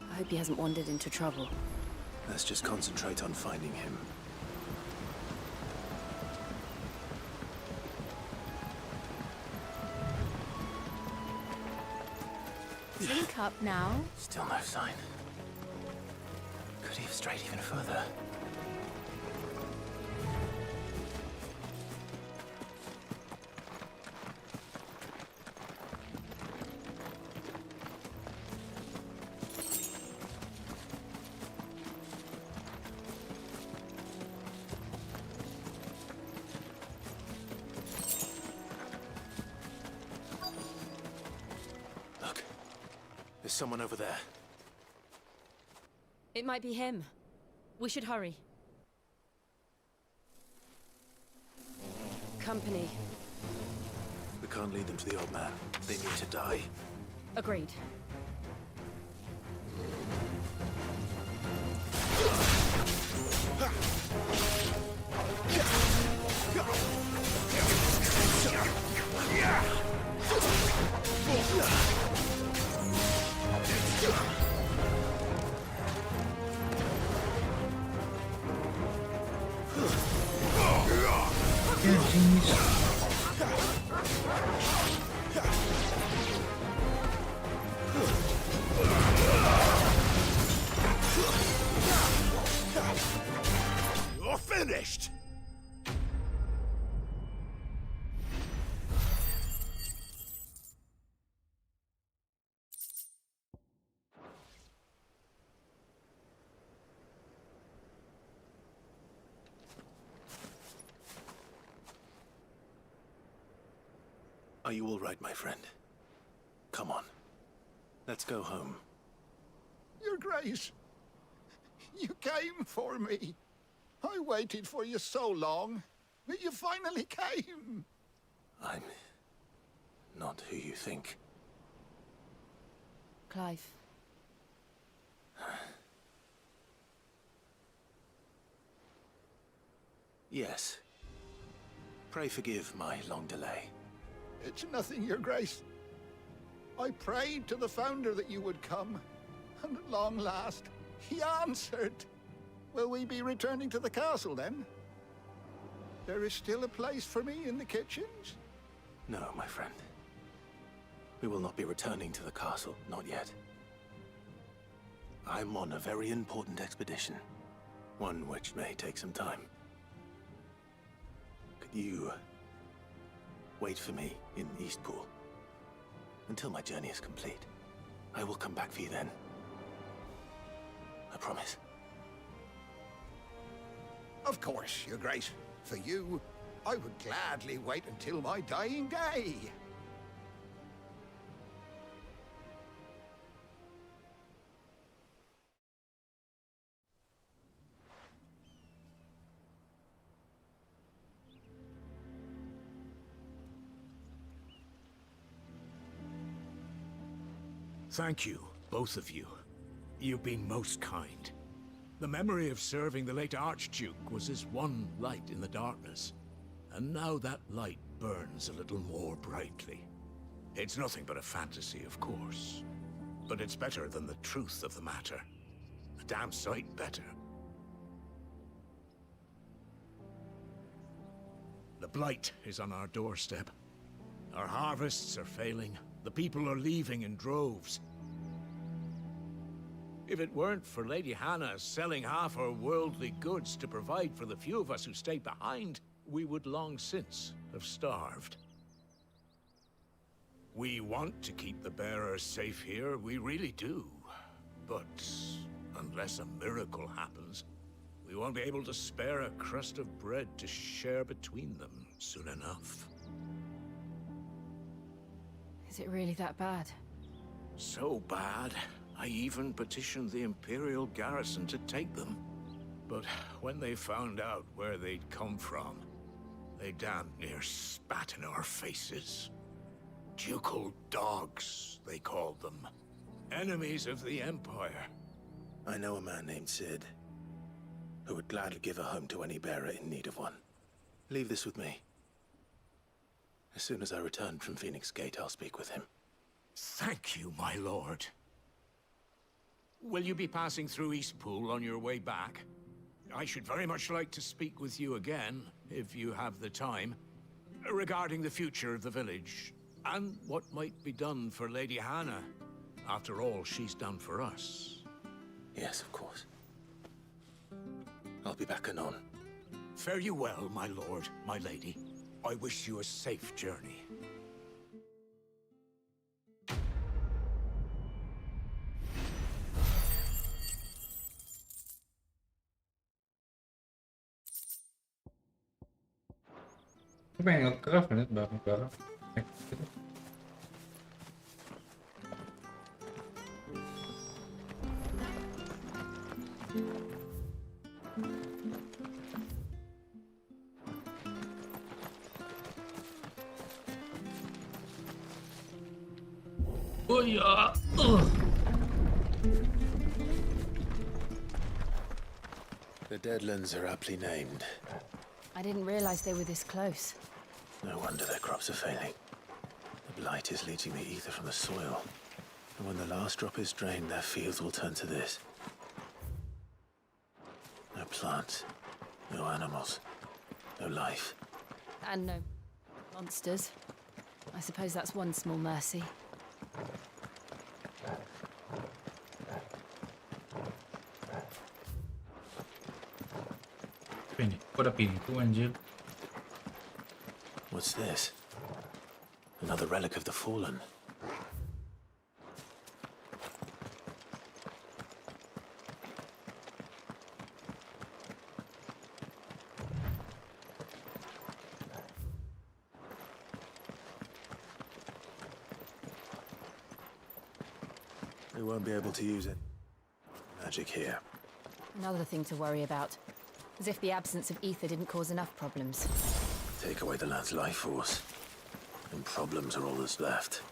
I hope he hasn't wandered into trouble. Let's just concentrate on finding him. Link up now. Still no sign. Could he have strayed even further? someone over there. It might be him. We should hurry. Company. We can't lead them to the old man. They need to die. Agreed. You're finished! Are you all right, my friend? Come on. Let's go home. Your Grace, you came for me. I waited for you so long, but you finally came. I'm not who you think. Clive. Yes. Pray forgive my long delay. It's nothing, Your Grace. I prayed to the Founder that you would come, and at long last, he answered. Will we be returning to the castle, then? There is still a place for me in the kitchens? No, my friend. We will not be returning to the castle, not yet. I'm on a very important expedition, one which may take some time. Could you wait for me in Eastpool until my journey is complete? I will come back for you then. I promise. Of course, Your Grace. For you, I would gladly wait until my dying day. Thank you, both of you. You've been most kind. The memory of serving the late Archduke was as one light in the darkness, and now that light burns a little more brightly. It's nothing but a fantasy, of course, but it's better than the truth of the matter. A damn sight better. The blight is on our doorstep. Our harvests are failing. The people are leaving in droves. If it weren't for Lady Hannah selling half her worldly goods to provide for the few of us who stayed behind, we would long since have starved. We want to keep the bearers safe here, we really do. But unless a miracle happens, we won't be able to spare a crust of bread to share between them soon enough. Is it really that bad? So bad, I even petitioned the Imperial garrison to take them. But when they found out where they'd come from, they damn near spat in our faces. Ducal dogs, they called them. Enemies of the Empire. I know a man named Sid, who would gladly give a home to any bearer in need of one. Leave this with me. As soon as I return from Phoenix Gate, I'll speak with him. Thank you, my lord. Will you be passing through Eastpool on your way back? I should very much like to speak with you again, if you have the time, regarding the future of the village, and what might be done for Lady Hannah, after all she's done for us. Yes, of course. I'll be back anon. Fare you well, my lord, my lady. I wish you a safe journey. Aku pengen nge-craft nih barang-barang. Oh ya. The Deadlands are aptly named. I didn't realize they were this close. No wonder their crops are failing. The blight is leaching the ether from the soil. And when the last drop is drained, their fields will turn to this. No plants, no animals, no life. And no monsters. I suppose that's one small mercy. Ini, kok ada pintu anjir? What's this? Another relic of the fallen. We won't be able to use it. Magic here. Another thing to worry about. As if the absence of ether didn't cause enough problems. Take away the lad's life force, and problems are all that's left.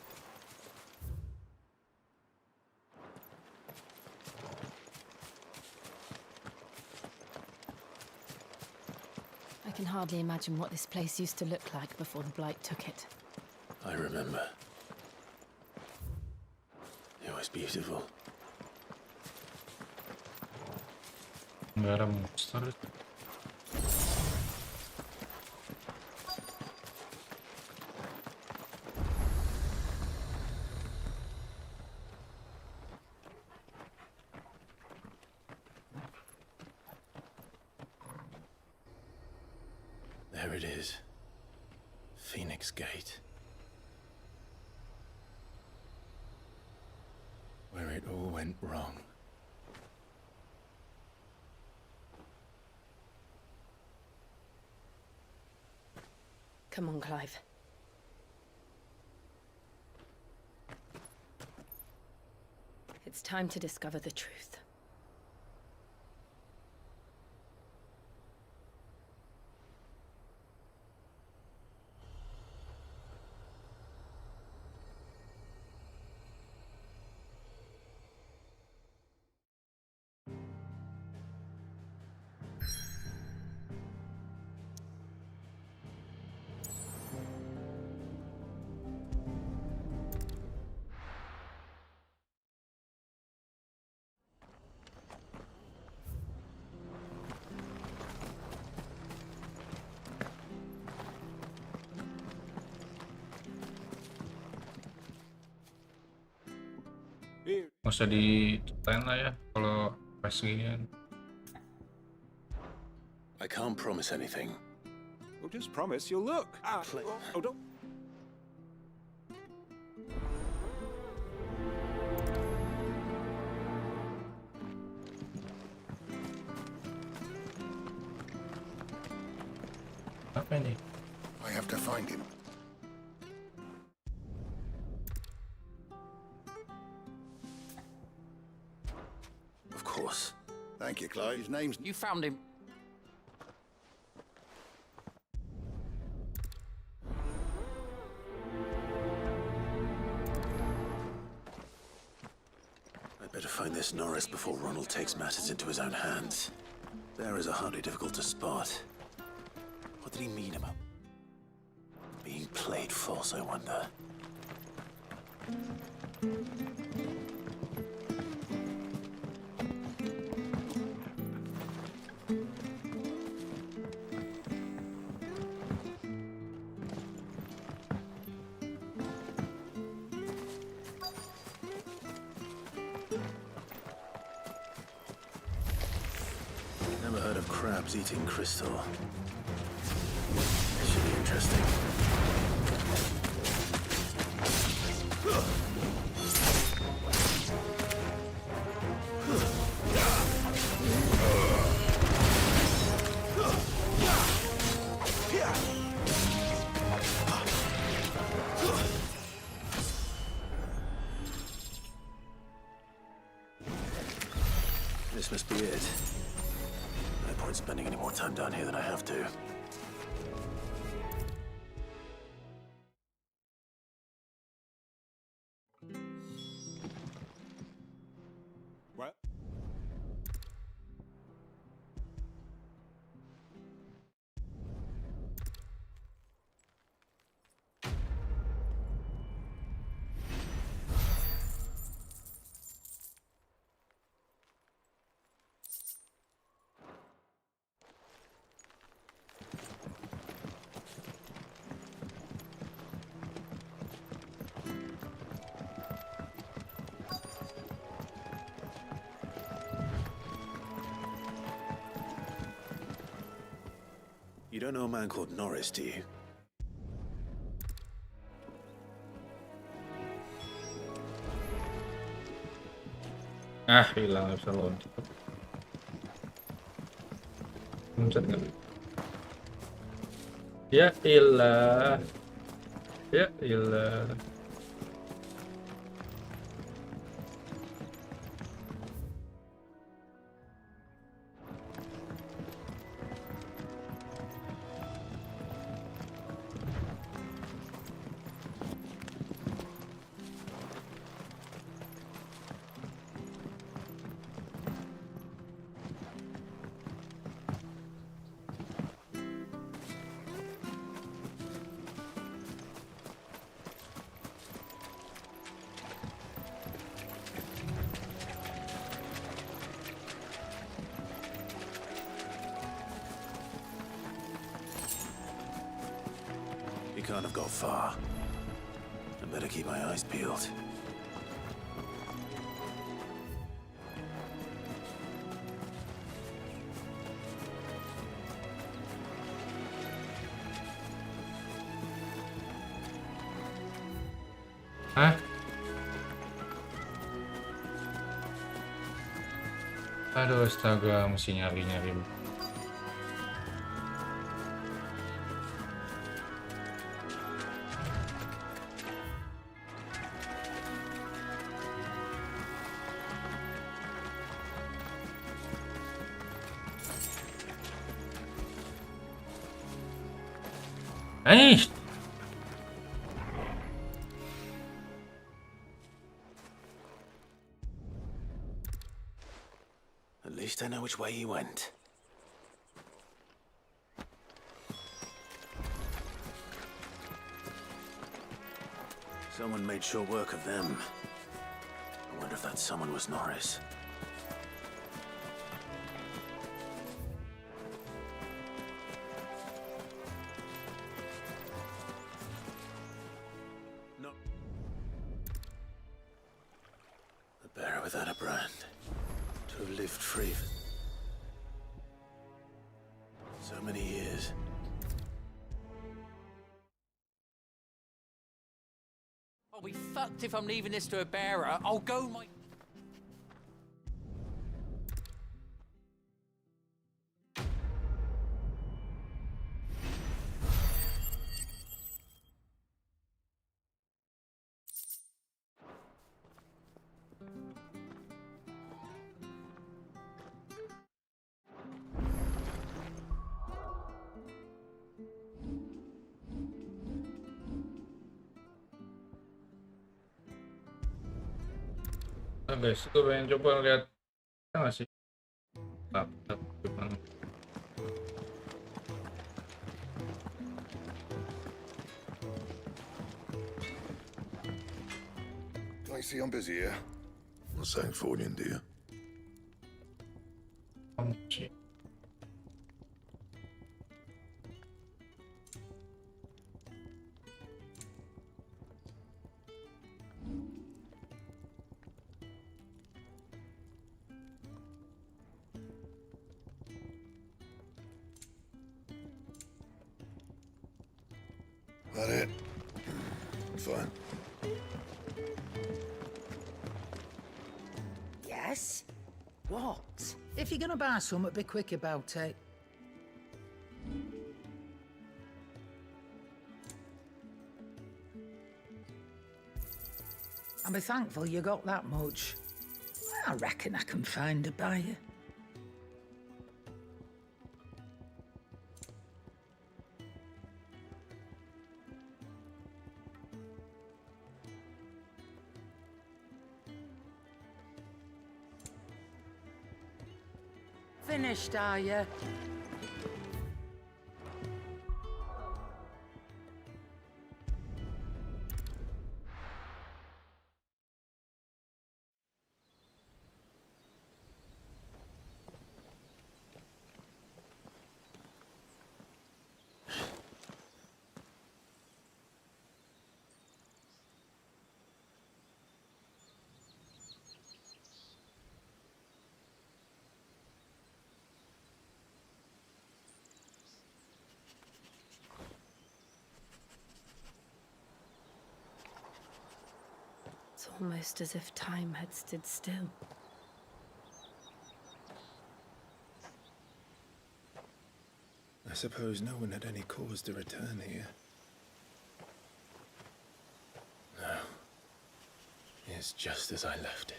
I can hardly imagine what this place used to look like before the Blight took it. I remember. It was beautiful. Nggak ada monster. There it is. Phoenix Gate. Where it all went wrong. Come on, Clive. It's time to discover the truth. Nggak usah diceritain lah ya kalau pas ginian. I can't promise anything. Well, just promise you'll look. Don't. Apa ini? I have to find him. Of course. Thank you, Clive. His name's... You found him. I'd better find this Norris before Ronald takes matters into his own hands. Bearers are hardly difficult to spot. What did he mean about being played false, I wonder? Never heard of crabs eating crystal. It should be interesting. This must be it. No point spending any more time down here than I have to. What? You don't know a man called Norris, do you? Ah, hilang, nggak bisa loncat. Loncat nggak? Ya ilah. Ya ilah. You can't have got far. I better keep my eyes peeled. Hah? Aduh, astaga, mesti nyari-nyari. Eish! At least I know which way he went. Someone made short work of them. I wonder if that someone was Norris. No. The bearer without a brand. To have lived free for so many years. I'll be fucked if I'm leaving this to a bearer. I'll go my... Nah, guys, gue pengen coba lihat nggak sih laptop gimana. Can I see I'm busy here? Not saying for you, do you? That it? Fine. Yes? What? If you're gonna buy something, be quick about it. And be thankful you got that much. I reckon I can find a buyer. Finished, are you? It's almost as if time had stood still. I suppose no one had any cause to return here. No. It's just as I left it.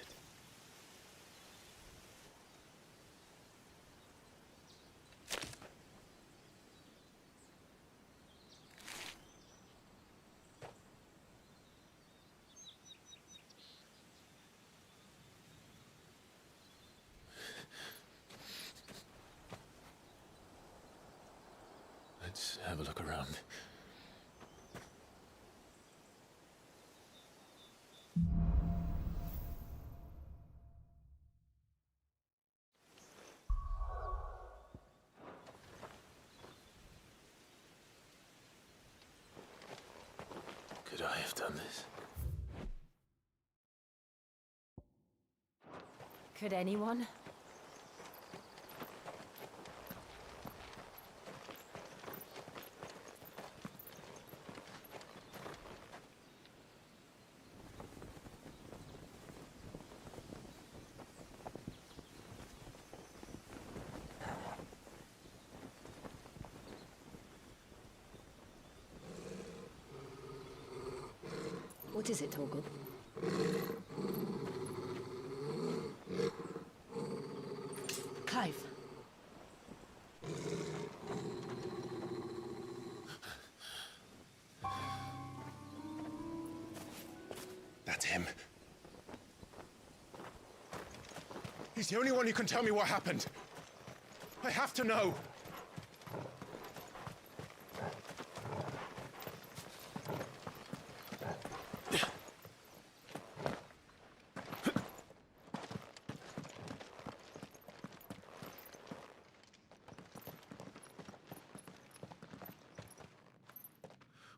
Let's have a look around. Could I have done this? Could anyone? What is it, Torgal? Clive. That's him. He's the only one who can tell me what happened. I have to know.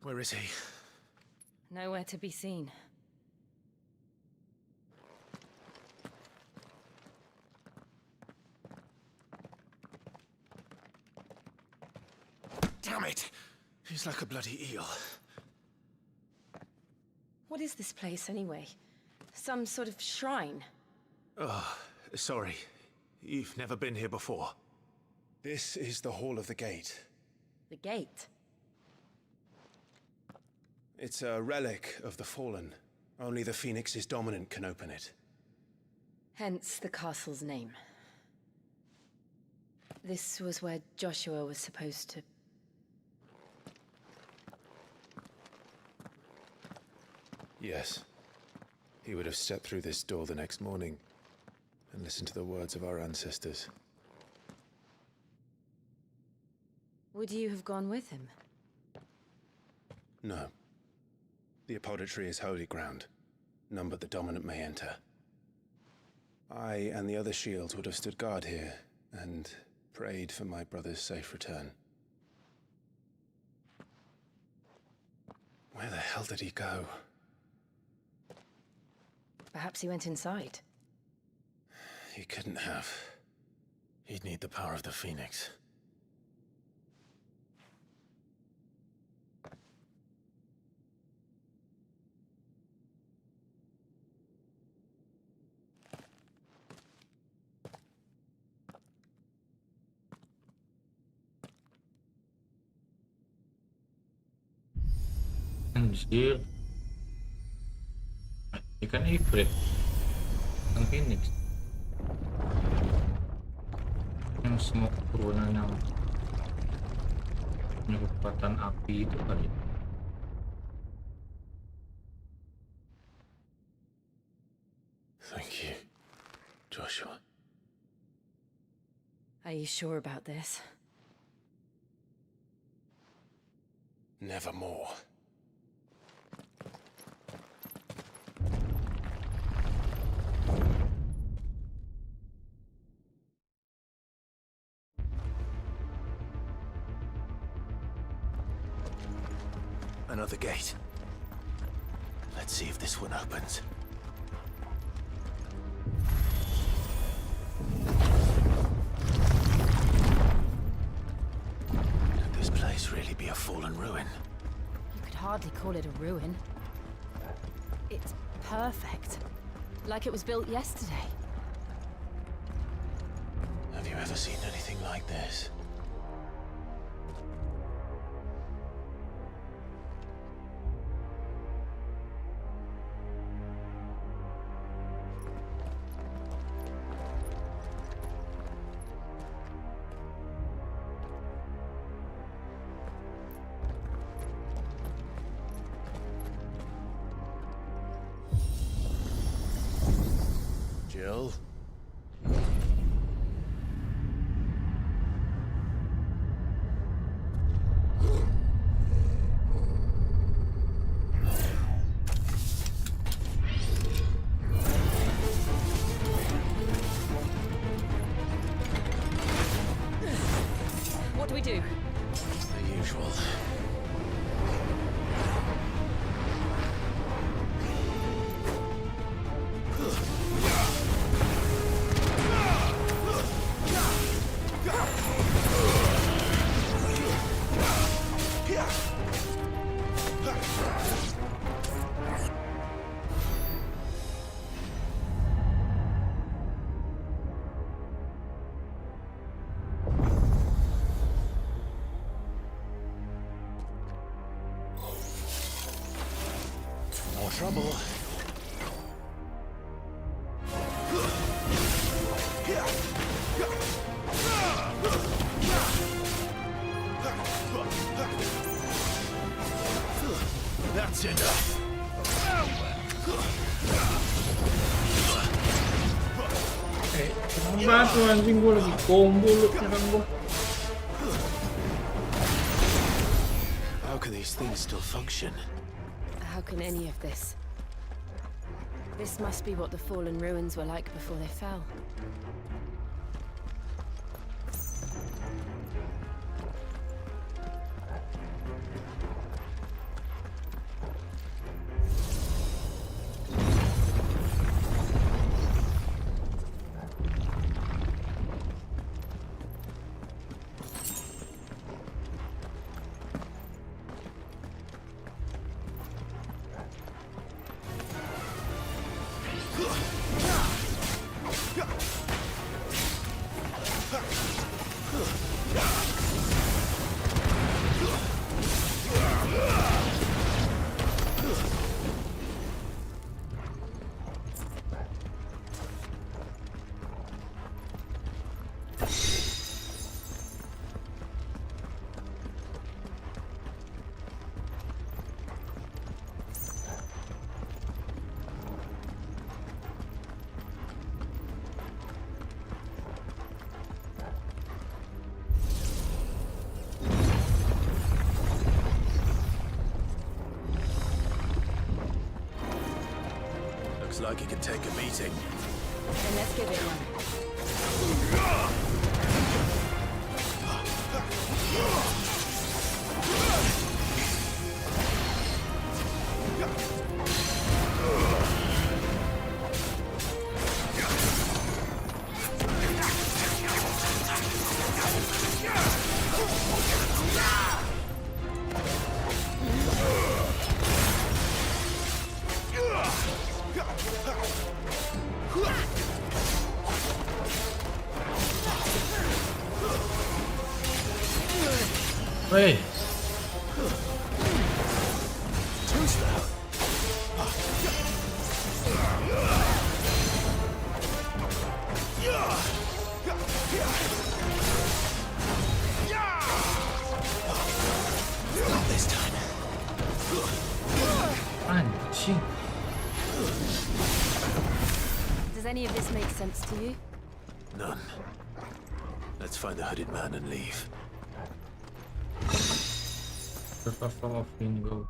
Where is he? Nowhere to be seen. Damn it! He's like a bloody eel. What is this place, anyway? Some sort of shrine? Oh, sorry. You've never been here before. This is the Hall of the Gate. The gate? It's a relic of the Fallen. Only the Phoenix's dominant can open it. Hence the castle's name. This was where Joshua was supposed to... Yes. He would have stepped through this door the next morning and listened to the words of our ancestors. Would you have gone with him? No. The apodatory is holy ground. None but the dominant may enter. I and the other shields would have stood guard here and prayed for my brother's safe return. Where the hell did he go? Perhaps he went inside. He couldn't have. He'd need the power of the Phoenix. Anjir. Ikan Ifrit. Yang Phoenix. Yang semua keturunan yang punya kekuatan api itu kali. Thank you, Joshua. Are you sure about this? Nevermore. Another gate. Let's see if this one opens. Could this place really be a fallen ruin? You could hardly call it a ruin. It's perfect. Like it was built yesterday. Have you ever seen anything like this? Jill? What do we do? The usual. More trouble. That's enough. Batu anjing, gue lagi combo lu nyerang gue. How can these things still function? How can any of this? This must be what the fallen ruins were like before they fell. Looks like it can take a beating. Then let's give it one. Hey. This time. Anjing. Does any of this make sense to you? None. Let's find the hooded man and leave. The Castle of Bingo.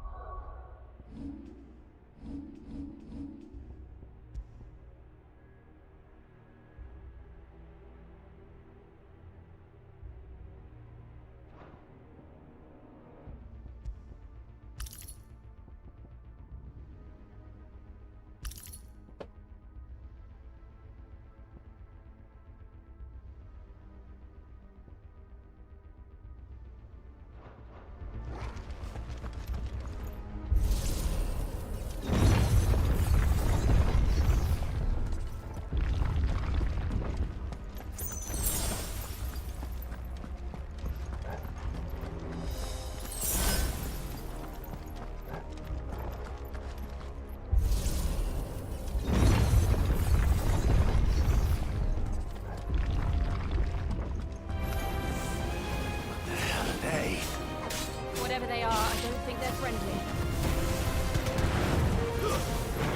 Whatever they are, I don't think they're friendly.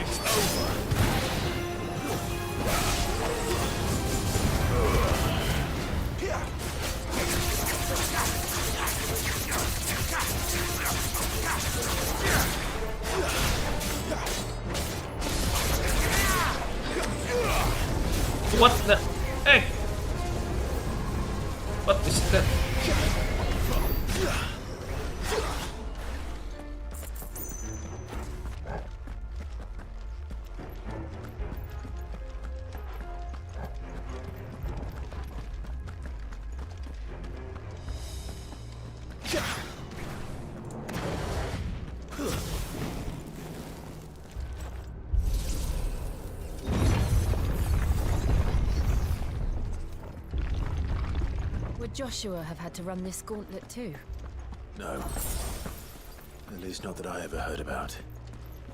It's over. What the heck? What is that? Would Joshua have had to run this gauntlet too? No. At least not that I ever heard about.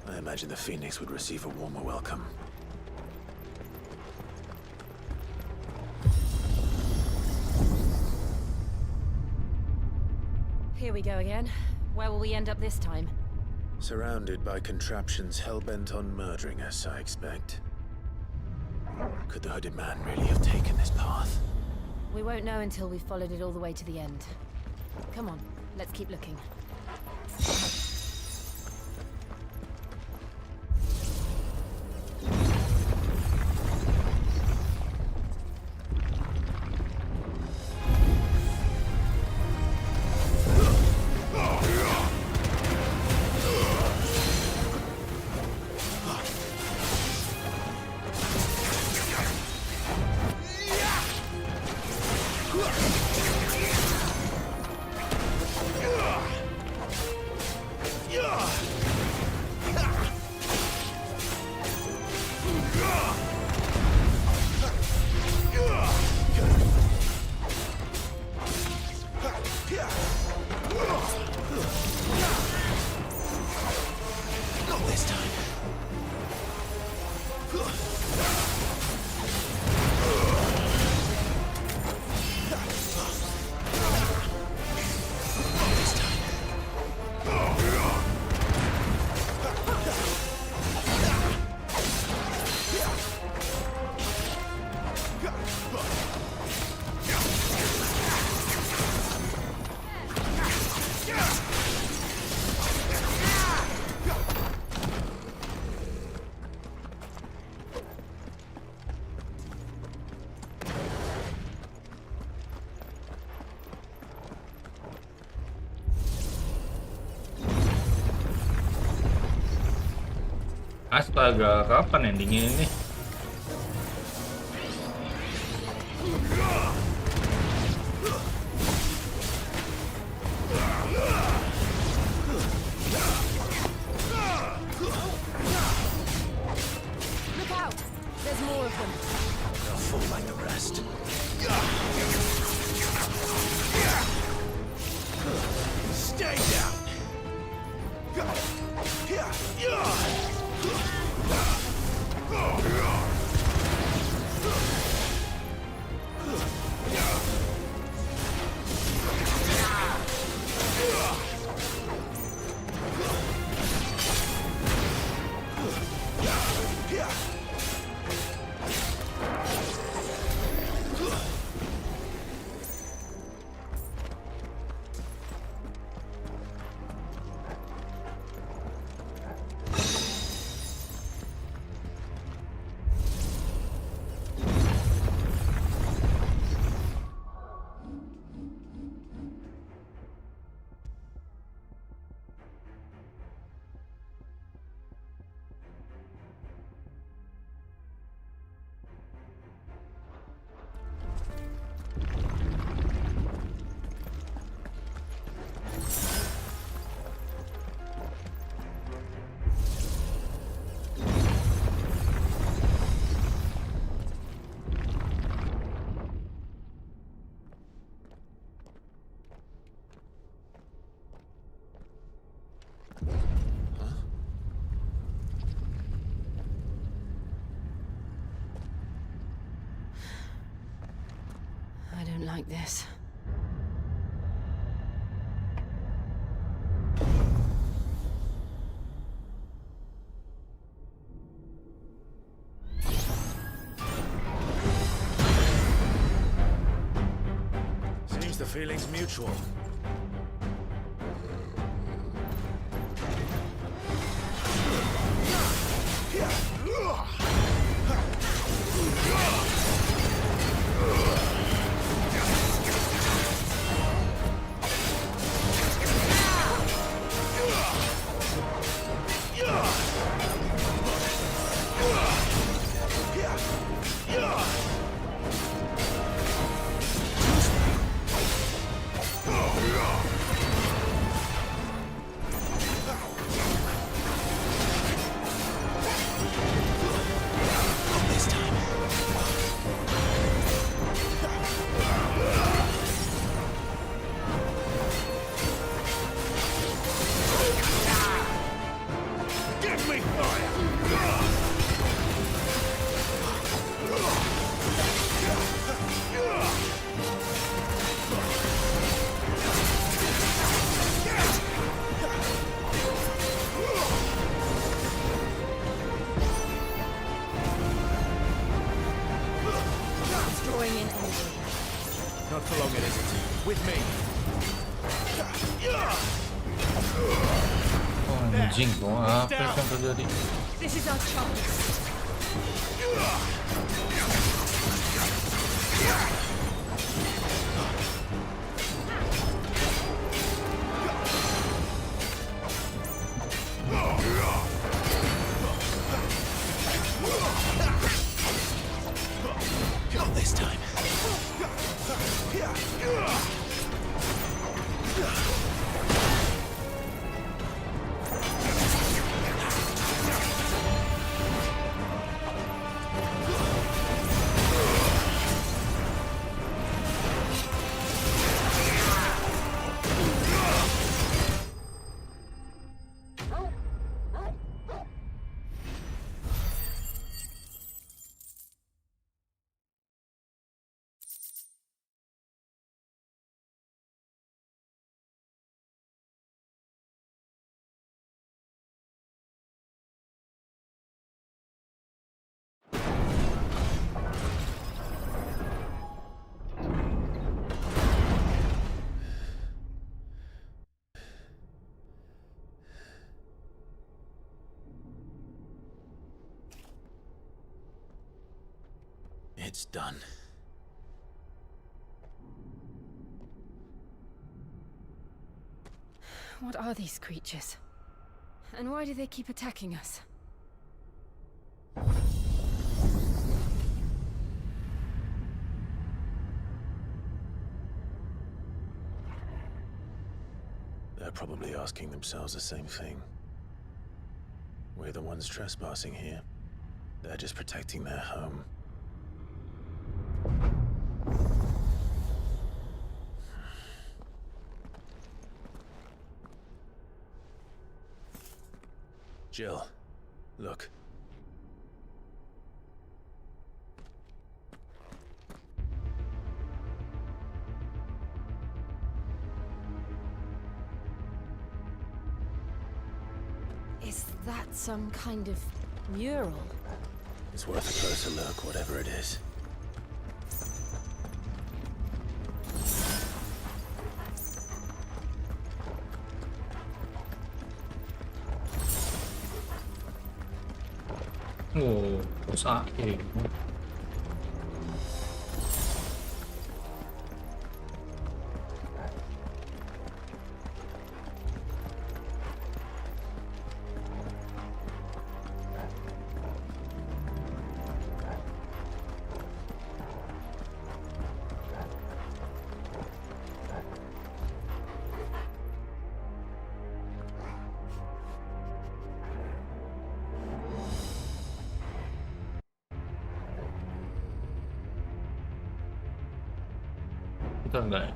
I imagine the Phoenix would receive a warmer welcome. Here we go again. Where will we end up this time? Surrounded by contraptions hell-bent on murdering us, I expect. Could the hooded man really have taken this path? We won't know until we've followed it all the way to the end. Come on, let's keep looking. Astaga, kapan endingnya ini? Look out! There's more of them. They'll fall like the rest. Stay down. don't like this. Seems the feeling's mutual. Not for long, it isn't. With me. Oh, anjing, kok apa yang terjadi? This is our chance. Not this time. It's done. What are these creatures? And why do they keep attacking us? They're probably asking themselves the same thing. We're the ones trespassing here. They're just protecting their home. Jill, look. Is that some kind of mural? It's worth a closer look, whatever it is. Oh, rusak. Kita enggak ya?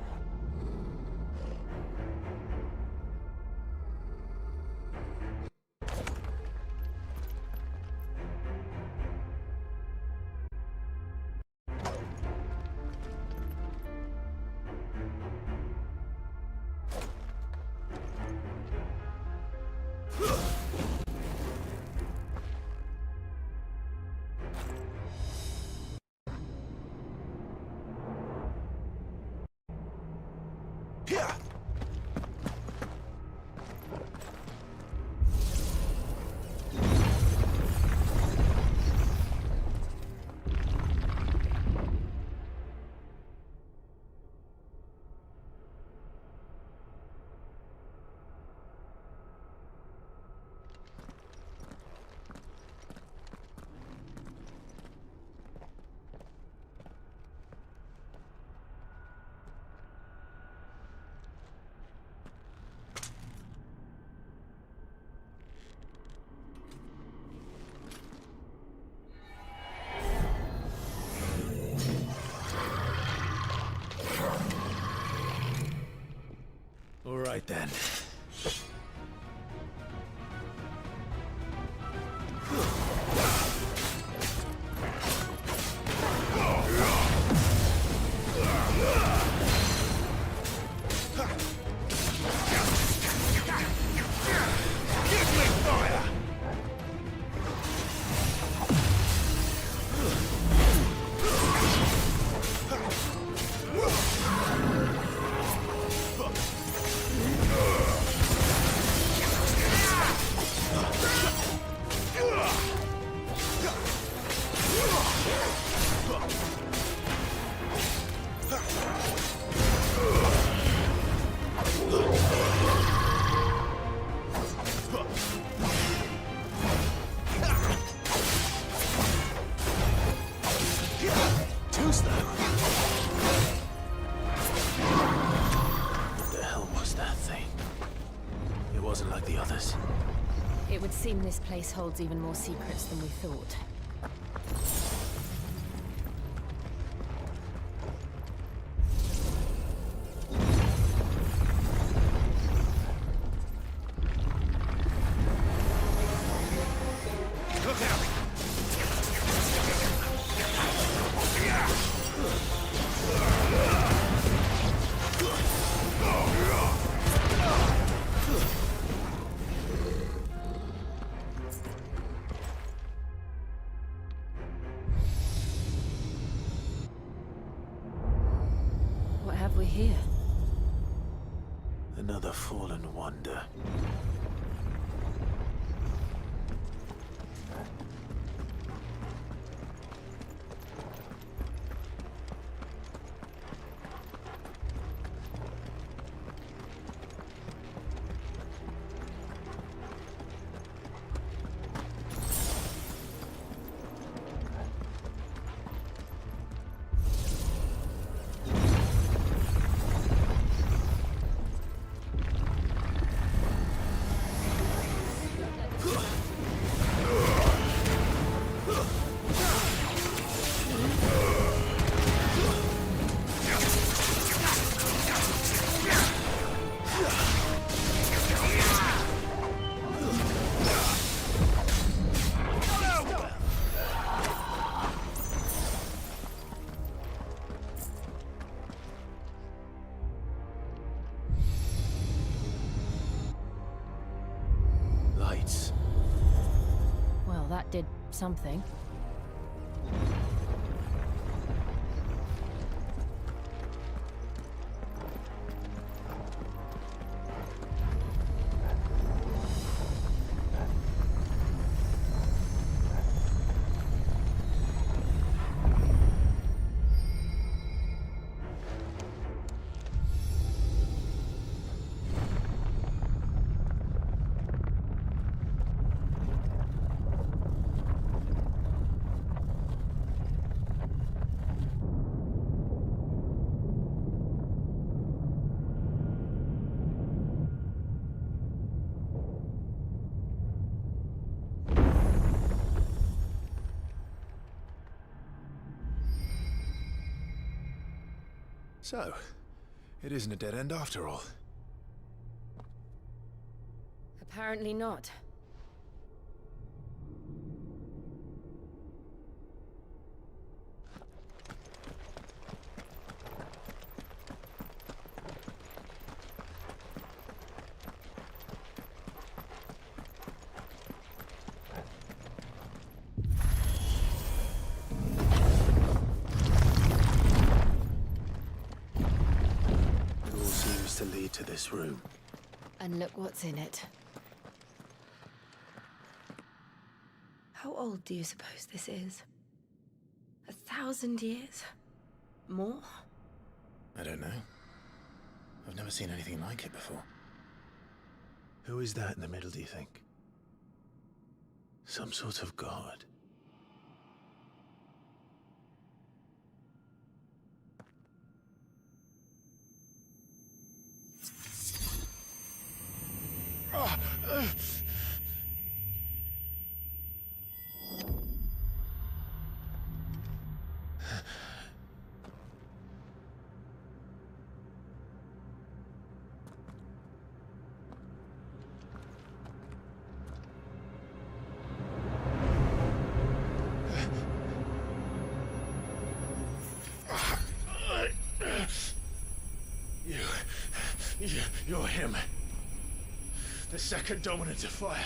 All right then. It would seem this place holds even more secrets than we thought. What have we here? Another fallen wonder. Lights. Well, that did something. So, it isn't a dead end after all. Apparently not. seems to lead to this room. And look what's in it. How old do you suppose this is? 1,000 years? More? I don't know. I've never seen anything like it before. Who is that in the middle, do you think? Some sort of god? You're him. The second dominant of fire.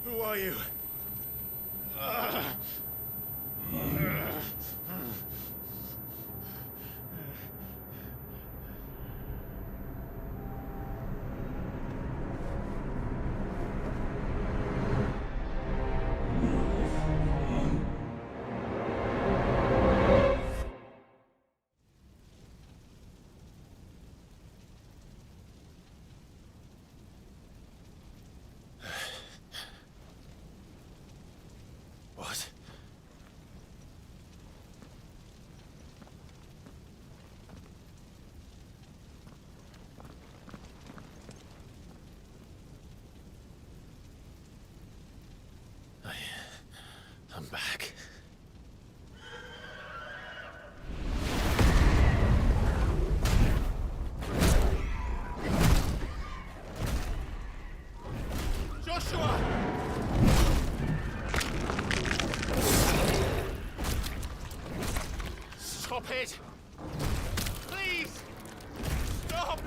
Who are you? What? I'm back. Joshua! Stop it! Please! Stop!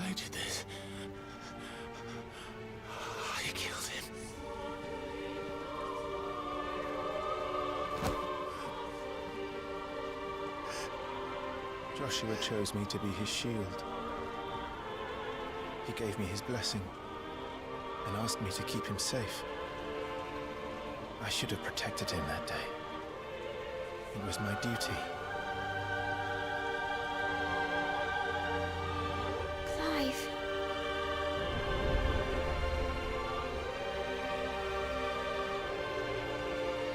I did this. I killed him. Joshua chose me to be his shield. He gave me his blessing and asked me to keep him safe. I should have protected him that day. It was my duty. Clive.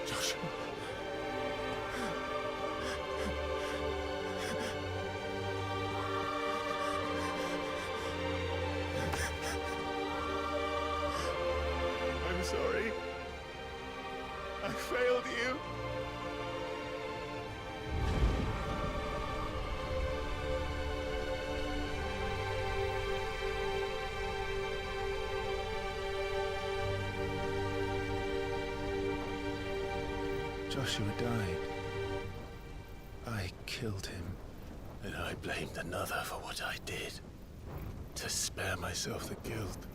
Joshua. I'm sorry. I failed you. Joshua died. I killed him. And I blamed another for what I did. To spare myself the guilt.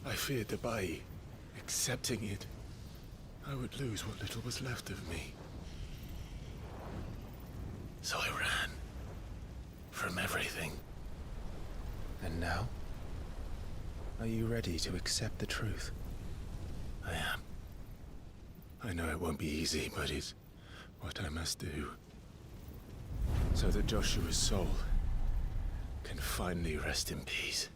I feared that by accepting it, I would lose what little was left of me. So I ran. From everything. And now? Are you ready to accept the truth? I am. I know it won't be easy, but it's what I must do. So that Joshua's soul can finally rest in peace.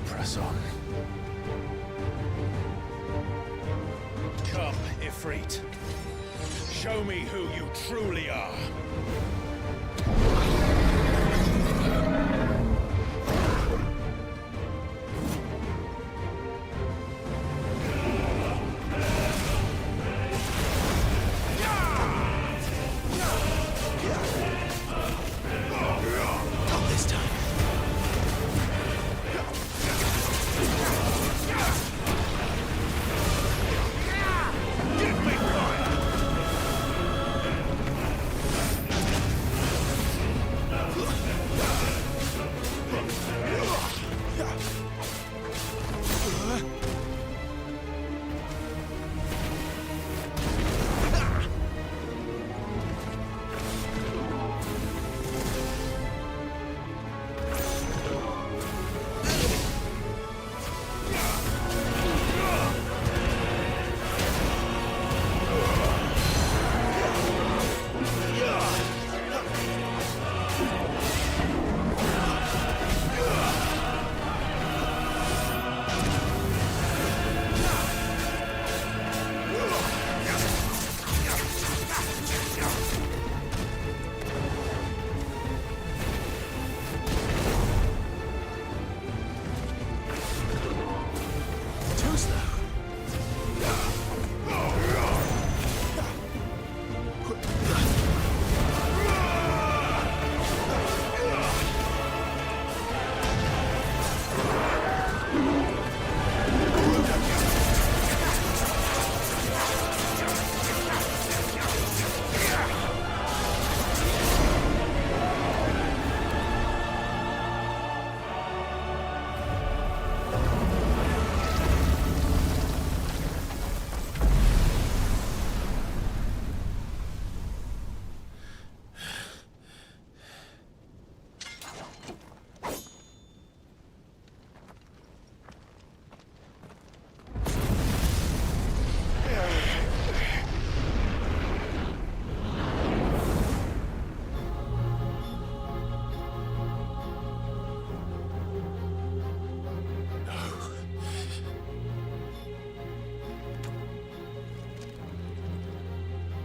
press on. Come, Ifrit. Show me who you truly are.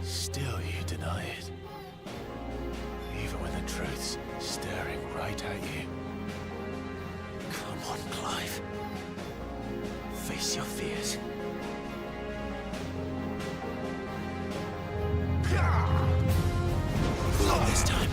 Still you deny it. Even when the truth's staring right at you. Come on, Clive. Face your fears. Not this time.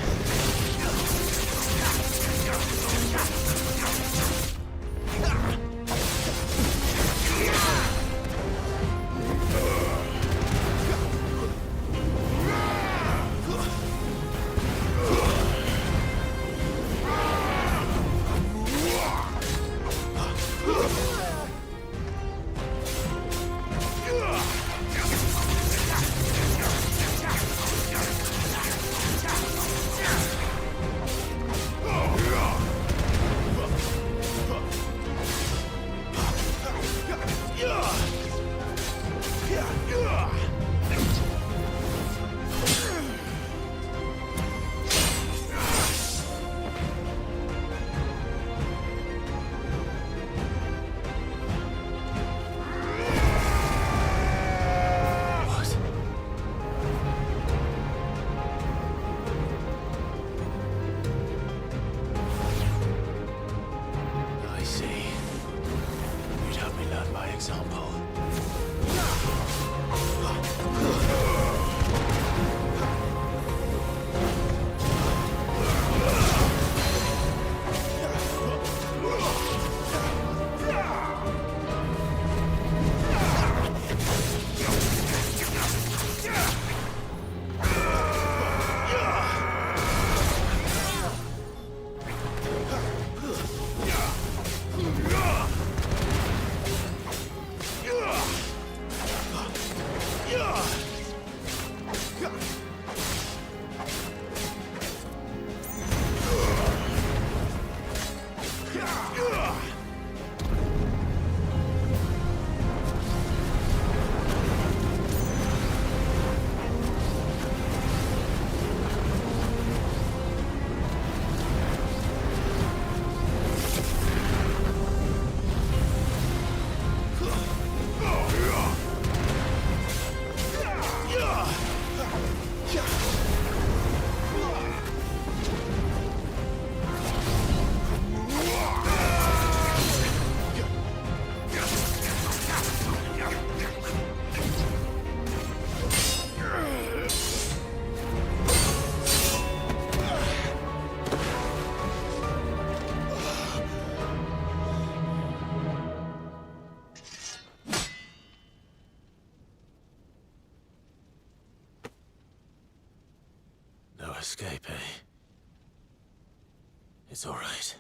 It's all right.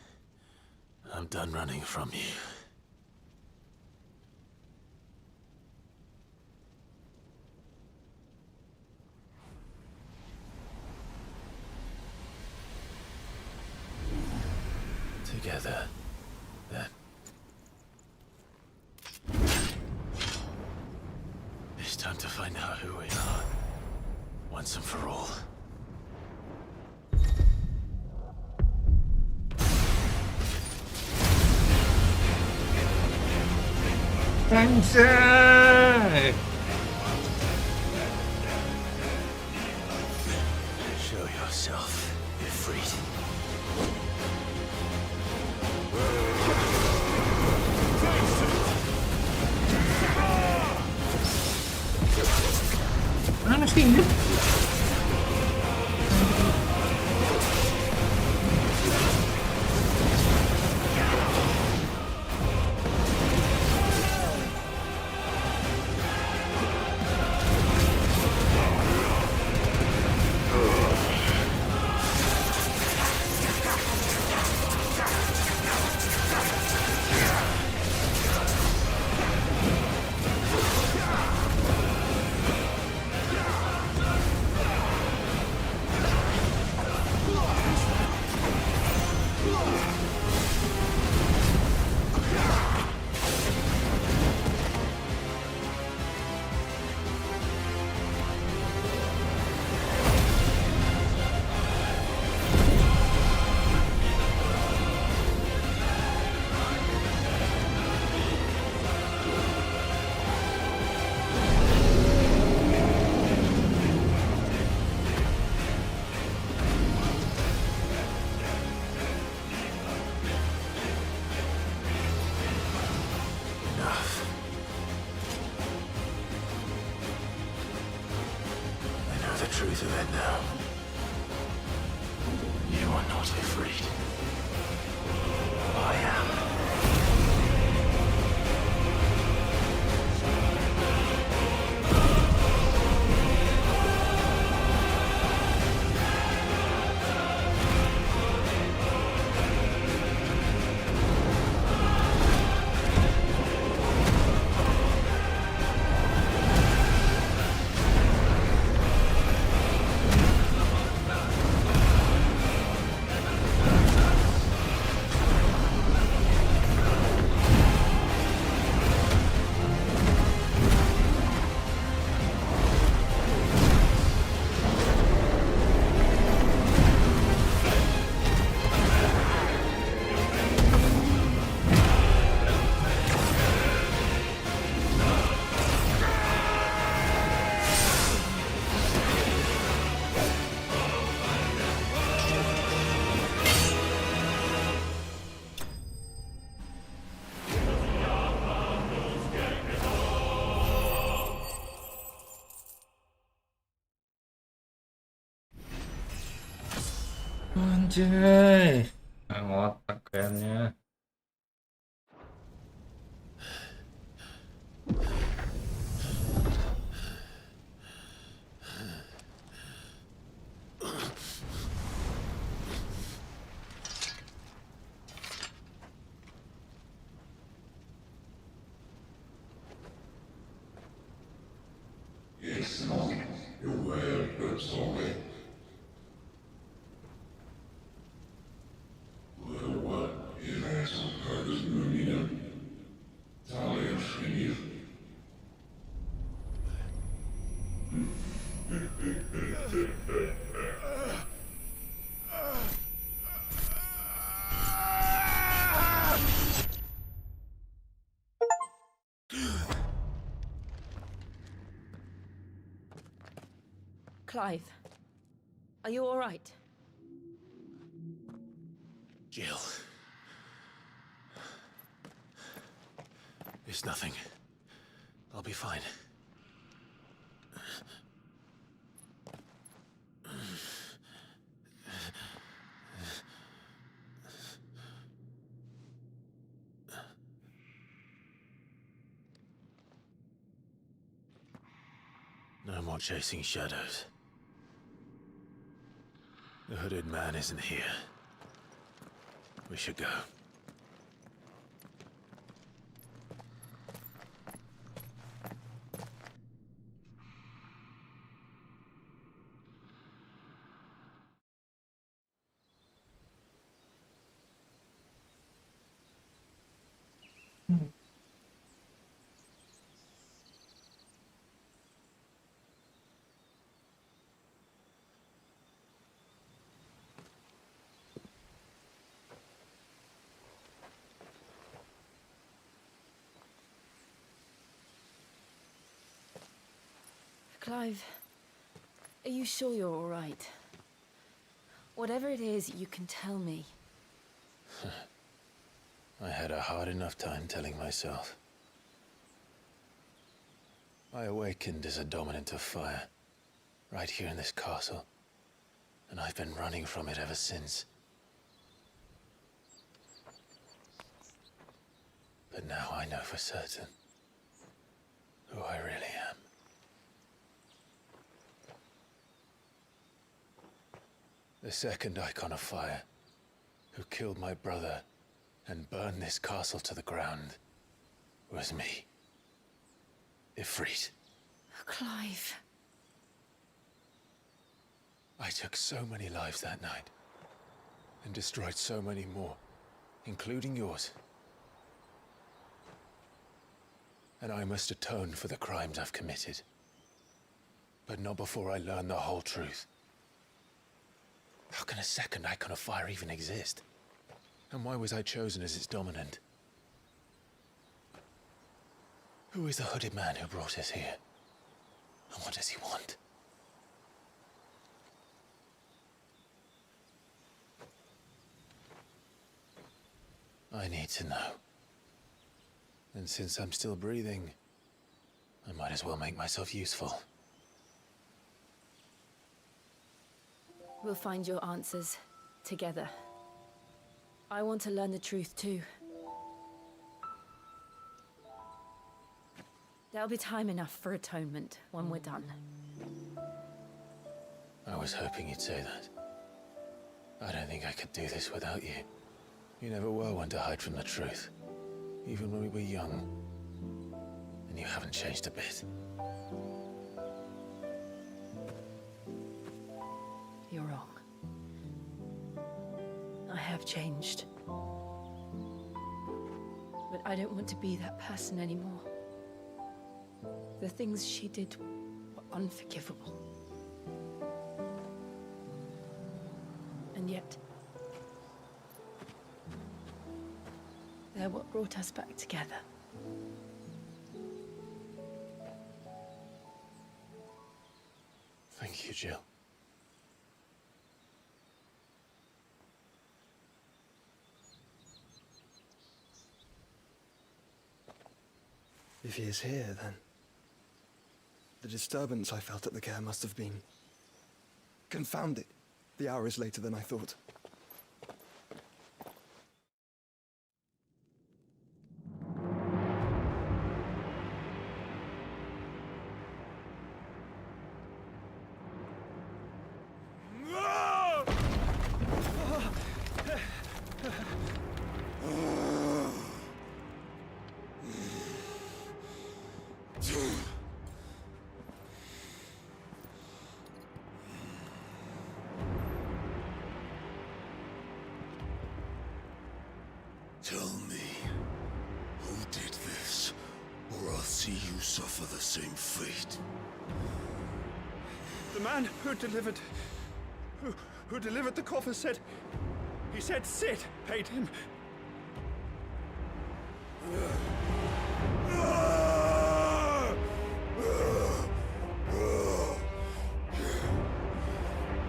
I'm done running from you. Together, then. It's time to find out who we are, once and for all. Anjay! Show yourself, Ifrit. Mana sih ini? Truth of it now. You are not Ifrit. I am. Anjay, nggak ngotak kayaknya. Yes, Mom. You're well, bersama. Clive, are you all right? Jill. It's nothing. I'll be fine. No more chasing shadows. The hooded man isn't here. We should go. Clive, are you sure you're all right? Whatever it is, you can tell me. I had a hard enough time telling myself. I awakened as a dominant of fire, right here in this castle, and I've been running from it ever since. But now I know for certain who I really am. The second icon of fire, who killed my brother and burned this castle to the ground, was me. Ifrit. Clive. I took so many lives that night, and destroyed so many more, including yours. And I must atone for the crimes I've committed. But not before I learn the whole truth. How can a second icon of fire even exist? And why was I chosen as its dominant? Who is the hooded man who brought us here? And what does he want? I need to know. And since I'm still breathing, I might as well make myself useful. We'll find your answers together. I want to learn the truth too. There'll be time enough for atonement when we're done. I was hoping you'd say that. I don't think I could do this without you. You never were one to hide from the truth, even when we were young. And you haven't changed a bit. You're wrong. I have changed. But I don't want to be that person anymore. The things she did were unforgivable. And yet, they're what brought us back together. Thank you, Jill. If he is here, then the disturbance I felt at the care must have been confounded. The hour is later than I thought. Tell me, who did this, or I'll see you suffer the same fate. The man who delivered the coffer said... He said Sid paid him.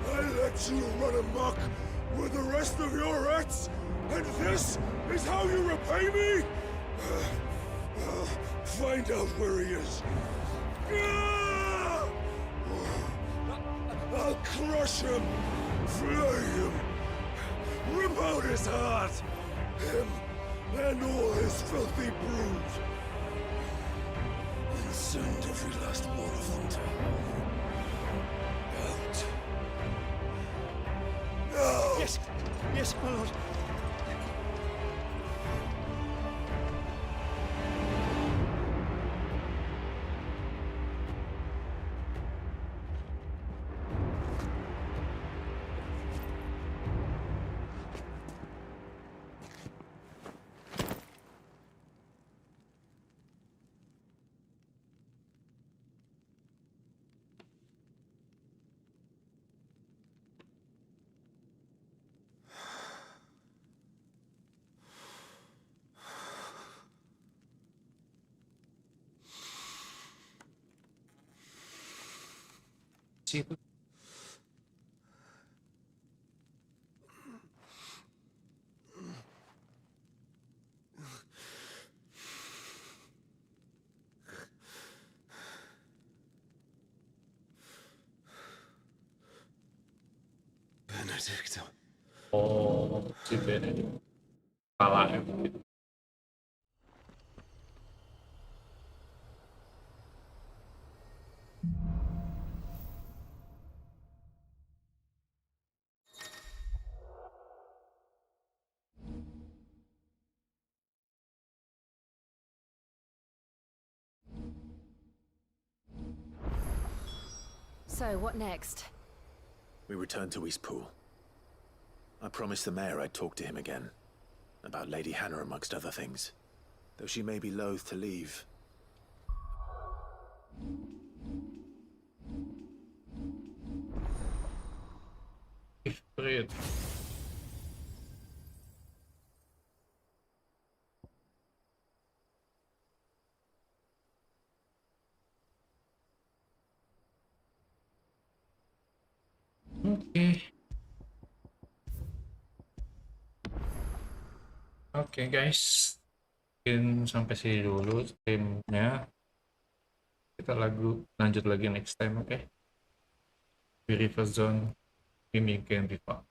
I let you run amok with the rest of your rats, and this is how you repay me? Find out where he is. I'll crush him, flay him, rip out his heart, him and all his filthy brood, and send every last one of them to hell. Out. Yes, my lord. sih itu. Benedicto. Oh, si Benedict. Kepala gitu. So, what next? We return to Eastpool. I promised the mayor I'd talk to him again. About Lady Hannah amongst other things. Though she may be loath to leave. Ifrit. Oke guys, mungkin sampai sini dulu streamnya. Kita lanjut lagi next time, oke? WiryverseZone, Gaming Viva.